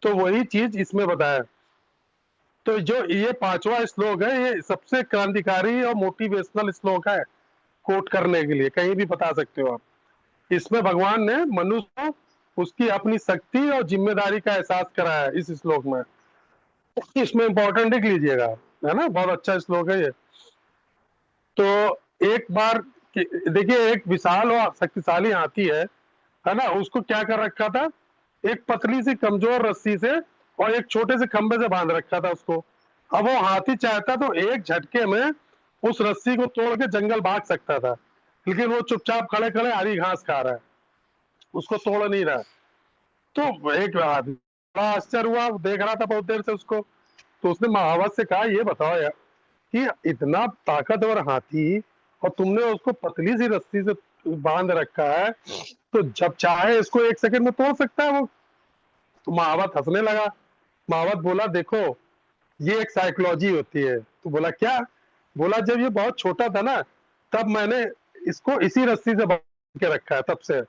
तो वही चीज इसमें बताया। तो जो ये 5वां श्लोक है, ये सबसे क्रांतिकारी और मोटिवेशनल श्लोक है कोट करने के लिए, कहीं भी बता सकते हो आप। इसमें भगवान ने मनुष्य को उसकी अपनी शक्ति और जिम्मेदारी का एहसास कराया है इस श्लोक में। इसमें इंपॉर्टेंट लिख लीजिएगा, है ना, बहुत अच्छा श्लोक है ये। तो एक बार देखिए, एक विशाल और शक्तिशाली हाथी है ना, उसको क्या कर रखा था, एक पतली सी कमजोर रस्सी से और एक छोटे से खंबे से बांध रखा था उसको। अब वो हाथी चाहता तो एक झटके में उस रस्सी को तोड़ के जंगल भाग सकता था, लेकिन वो चुपचाप खड़े खड़े हरी घास खा रहा है, उसको तोड़ नहीं रहा। तो एक आदमी बड़ा आश्चर्य हुआ, वो देख रहा था बहुत देर से उसको। तो उसने महावत से कहा, ये बताओ यार कि इतना ताकतवर हाथी और तुमने उसको पतली सी रस्सी से बांध रखा है, तो जब चाहे इसको 1 सेकंड में तोड़ सकता है वो। तो महावत हंसने लगा। महावत बोला, देखो ये एक साइकोलॉजी होती है। तो बोला क्या? बोला जब ये बहुत छोटा था ना, तब मैंने इसको इसी रस्सी से बांध के रखा है, तब से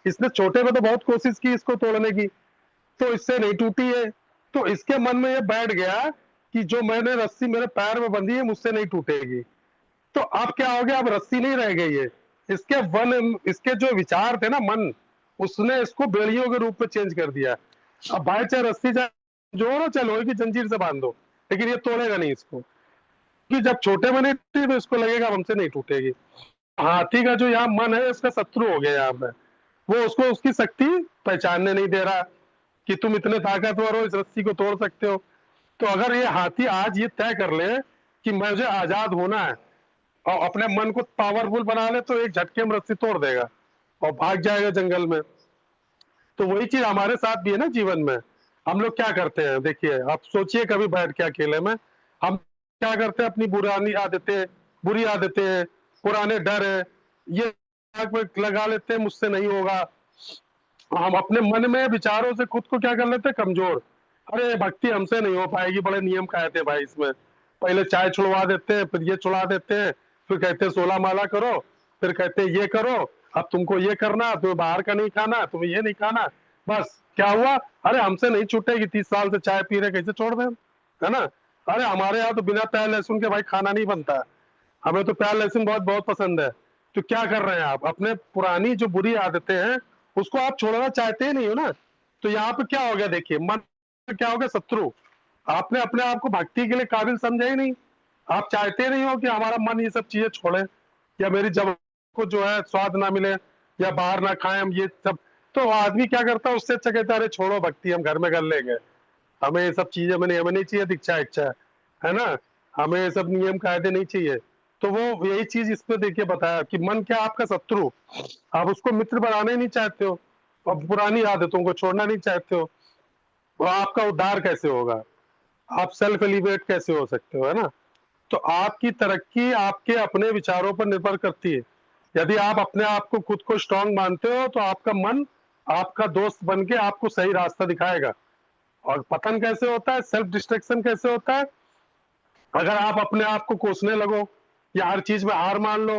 इसने छोटे में तो बहुत कोशिश की इसको तोड़ने की, तो इससे नहीं टूटी है। तो इसके मन में ये बैठ गया कि जो मैंने रस्सी मेरे पैर में बंधी है मुझसे नहीं टूटेगी। तो अब क्या हो गया, अब रस्सी नहीं रह गई है, इसके जो विचार थे ना मन, उसने इसको बेड़ियों के रूप में चेंज कर दिया। अब भाई चाहे रस्सी चाहे जोड़ो चाहे लोहे की जंजीर से बांध दो, लेकिन ये तोड़ेगा नहीं इसको, कि जब छोटे में नहीं टूटी तो इसको लगेगा हमसे नहीं टूटेगी। हाथी का जो यहाँ मन है इसका शत्रु हो गया यहाँ पे, वो उसको उसकी शक्ति पहचानने नहीं दे रहा कि तुम इतने ताकतवर हो, इस रस्सी को तोड़ सकते हो। तो अगर ये हाथी आज ये तय कर ले कि मुझे आजाद होना है और अपने मन को पावरफुल बना ले, तो एक झटके में रस्सी तोड़ देगा और भाग जाएगा जंगल में। तो वही चीज हमारे साथ भी है ना जीवन में। हम लोग क्या करते हैं, देखिए आप सोचिए कभी बैठ के अकेले में हम क्या करते हैं, अपनी बुरी आदतें, पुराने डर है, ये लगा लेते हैं, मुझसे नहीं होगा। हम अपने मन में विचारों से खुद को क्या कर लेते हैं, कमजोर। अरे भक्ति हमसे नहीं हो पाएगी, बड़े नियम काये थे भाई इसमें, पहले चाय छुड़वा देते हैं, फिर ये छुड़ा देते हैं, फिर कहते हैं 16 माला करो, फिर कहते हैं ये करो, अब तुमको ये करना, तुम्हें बाहर का नहीं खाना, तुम्हें ये नहीं खाना। बस क्या हुआ, अरे हमसे नहीं छूटेगी, 30 साल से चाय पी रहे, कैसे छोड़ दें, है ना। अरे हमारे यहाँ तो बिना प्याज लहसुन के भाई खाना नहीं बनता, हमें तो प्याज लहसुन बहुत बहुत पसंद है। तो क्या कर रहे हैं आप, अपने पुरानी जो बुरी आदतें हैं उसको आप छोड़ना चाहते ही नहीं हो ना। तो यहाँ पे क्या हो गया, देखिए मन क्या हो गया, शत्रु। आपने अपने आप को भक्ति के लिए काबिल समझा ही नहीं, आप चाहते नहीं हो कि हमारा मन ये सब चीजें छोड़े, या मेरी जब को जो है स्वाद ना मिले, या बाहर ना खाएं हम ये सब। तो आदमी क्या करता है, उससे अच्छा कहता है अरे छोड़ो भक्ति हम घर में कर लेंगे, हमें ये सब चीजें हमें नहीं चाहिए दीक्षा इच्छा, है ना। हमें ये सब नियम कायदे नहीं चाहिए। तो वो यही चीज इसमें देखिए बताया कि मन क्या आपका शत्रु, आप उसको मित्र बनाना ही नहीं चाहते हो और पुरानी आदतों को छोड़ना नहीं चाहते हो, तो आपका उद्धार कैसे होगा, आप सेल्फ एलिवेट कैसे हो सकते हो, है ना। तो आपकी तरक्की आपके अपने विचारों पर निर्भर करती है। यदि आप अपने आप को खुद को स्ट्रांग मानते हो तो आपका मन आपका दोस्त बन के आपको सही रास्ता दिखाएगा। और पतन कैसे होता है, सेल्फ डिस्ट्रक्शन कैसे होता है, अगर आप अपने आप को कोसने लगो या हर चीज में हार मान लो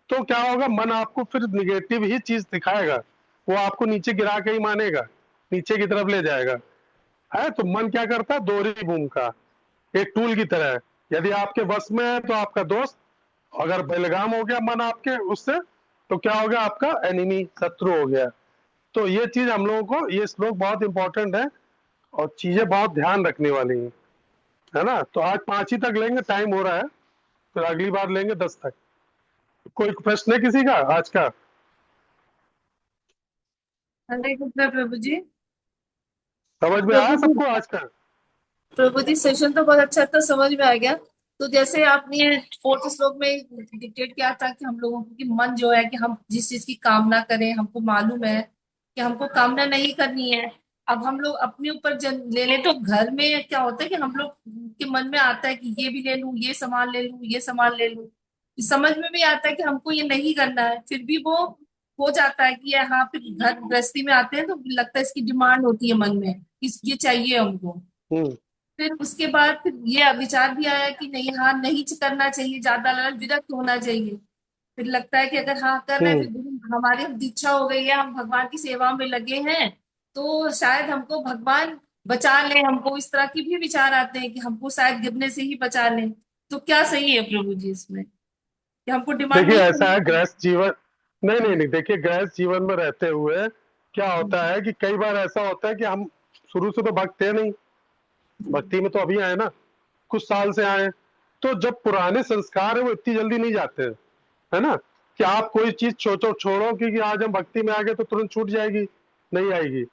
तो क्या होगा, मन आपको फिर निगेटिव ही चीज दिखाएगा, वो आपको नीचे गिरा के ही मानेगा, नीचे की तरफ ले जाएगा। है तो मन क्या करता है, दोहरी भूमिका, एक टूल की तरह है। यदि आपके वश में है तो आपका दोस्त, अगर बेलगाम हो गया मन आपके उससे तो क्या हो गया, आपका एनिमी, शत्रु हो गया। तो ये चीज हम लोगों को, ये श्लोक बहुत इंपॉर्टेंट है और चीजें बहुत ध्यान रखने वाली हैं, है ना। तो आज 5 ही तक लेंगे, टाइम हो रहा है, फिर अगली बार लेंगे 10 तक। कोई प्रश्न है किसी का आज का? हरे कृष्णा प्रभु जी। समझ में आया प्रभु जी, सबको आज का? प्रभु जी सेशन तो बहुत अच्छा था, समझ में आ गया। तो जैसे आपने फोर्थ श्लोक में डिक्टेट किया था कि हम लोगों को कि मन जो है कि हम जिस चीज की कामना करें, हमको मालूम है कि हमको कामना नहीं करनी है। अब हम लोग अपने ऊपर ले लें तो घर में क्या होता है कि हम लोग के मन में आता है कि ये भी ले लूं, ये सामान ले लूं, ये सामान ले लूं। समझ में भी आता है कि हमको ये नहीं करना है, फिर भी वो हो जाता है कि हाँ, फिर घर गृहस्थी में आते हैं तो लगता है इसकी डिमांड होती है मन में, इस ये चाहिए हमको। हम्म। फिर उसके बाद फिर ये विचार भी आया कि नहीं, हाँ नहीं करना चाहिए, ज्यादा लालच, विरक्त होना चाहिए। फिर लगता है कि अगर हाँ कर रहे हैं, हम्म। फिर हमारी दीक्षा हो गई है, हम भगवान की सेवा में लगे हैं, तो शायद हमको भगवान बचा ले, हमको इस तरह की भी विचार आते हैं कि हमको शायद गिरने से ही बचा ले। तो क्या सही है प्रभु जी इसमें, कि हमको डिमांड देखिए नहीं ऐसा करनी है, चाहिए? गृहस्थ जीवन, नहीं नहीं नहीं, देखिए गृहस्थ जीवन में रहते हुए क्या होता है कि कई बार ऐसा होता है कि हम शुरू से तो भक्त है नहीं, भक्ति में तो अभी आए ना, कुछ साल से आए। तो जब पुराने संस्कार है वो इतनी जल्दी नहीं जाते हैं, है ना। कि आप कोई चीज छोड़ो कि आज हम भक्ति में आ गए तो तुरंत छूट जाएगी, नहीं आएगी।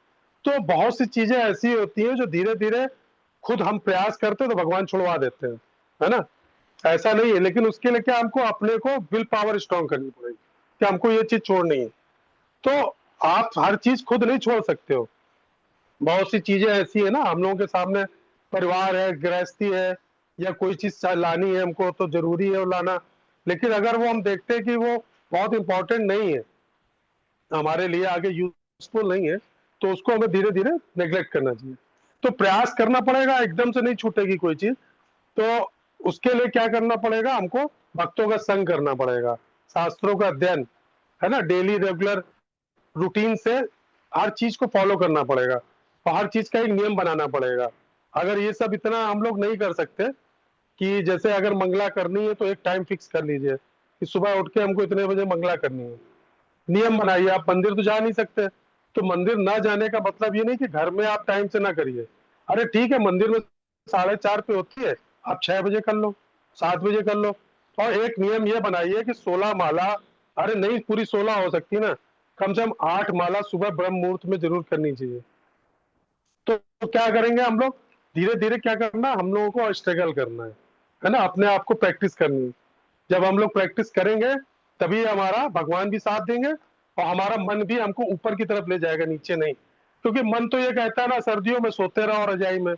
तो बहुत सी चीजें ऐसी होती हैं जो धीरे धीरे खुद हम प्रयास करते हैं तो भगवान छुड़वा देते हैं, है ना। ऐसा नहीं है, लेकिन उसके लिए क्या हमको अपने को विल पावर स्ट्रांग करनी पड़ेगी कि हमको ये चीज छोड़नी है। तो आप हर चीज खुद नहीं छोड़ सकते हो, बहुत सी चीजें ऐसी है ना हम लोगों के सामने, परिवार है, गृहस्थी है, या कोई चीज लानी है हमको तो जरूरी है वो लाना। लेकिन अगर वो हम देखते हैं कि वो बहुत इंपॉर्टेंट नहीं है, हमारे लिए आगे यूजफुल नहीं है, तो उसको हमें धीरे धीरे नेग्लेक्ट करना चाहिए। तो प्रयास करना पड़ेगा, एकदम से नहीं छूटेगी कोई चीज। तो उसके लिए क्या करना पड़ेगा, हमको भक्तों का संग करना पड़ेगा, शास्त्रों का अध्ययन, है ना, डेली रेगुलर रूटीन से हर चीज को फॉलो करना पड़ेगा और हर चीज का एक नियम बनाना पड़ेगा। अगर ये सब इतना हम लोग नहीं कर सकते कि जैसे अगर मंगला करनी है तो एक टाइम फिक्स कर लीजिए कि सुबह उठ के हमको इतने बजे मंगला करनी है, नियम बनाइए। आप मंदिर तो जा नहीं सकते, तो मंदिर ना जाने का मतलब ये नहीं कि घर में आप टाइम से ना करिए। अरे ठीक है, मंदिर में 4:30 पे होती है, आप 6 बजे कर लो, 7 बजे कर लो। और एक नियम ये बनाइए कि 16 माला, अरे नहीं पूरी 16 हो सकती ना, कम से कम 8 माला सुबह ब्रह्म मुहूर्त में जरूर करनी चाहिए। तो क्या करेंगे हम लोग, धीरे धीरे क्या करना, हम लोगों को स्ट्रगल करना है ना, अपने आप को प्रैक्टिस करनी है। जब हम लोग प्रैक्टिस करेंगे तभी हमारा भगवान भी साथ देंगे और हमारा मन भी हमको ऊपर की तरफ ले जाएगा, नीचे नहीं। क्योंकि मन तो ये कहता है ना, सर्दियों में सोते रहो रजाई में,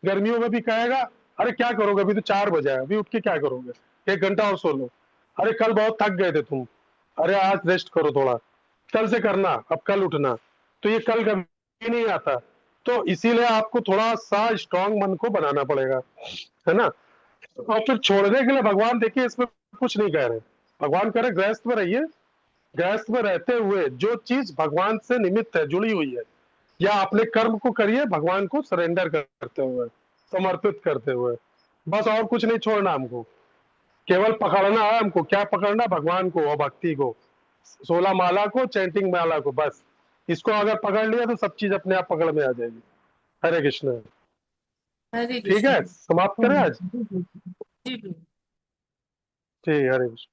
गर्मियों में भी कहेगा अरे क्या करोगे, अभी तो 4 बजे है, अभी उठ के क्या करोगे, 1 घंटा और सो लो। अरे कल बहुत थक गए थे तुम, अरे आज रेस्ट करो थोड़ा, कल से करना, अब कल उठना। तो ये कल कभी नहीं आता। तो इसीलिए आपको थोड़ा सा स्ट्रांग मन को बनाना पड़ेगा, है ना। और फिर छोड़ने के लिए भगवान देखिए इसमें कुछ नहीं कह रहे, भगवान कह रहे गृहस्थ में रहिए, गृहस्थ में रहते हुए जो चीज भगवान से निमित्त है, जुड़ी हुई है, या अपने कर्म को करिए भगवान को सरेंडर करते हुए, समर्पित करते हुए, बस और कुछ नहीं छोड़ना हमको। केवल पकड़ना है हमको, क्या पकड़ना, भगवान को और भक्ति को, 16 माला को, चैंटिंग माला को, बस इसको अगर पकड़ लिया तो सब चीज अपने आप पकड़ में आ जाएगी। हरे कृष्ण। हरे ठीक कृष्ण। है, समाप्त करें आज। जी, जी, जी। ठीक है, हरे कृष्ण।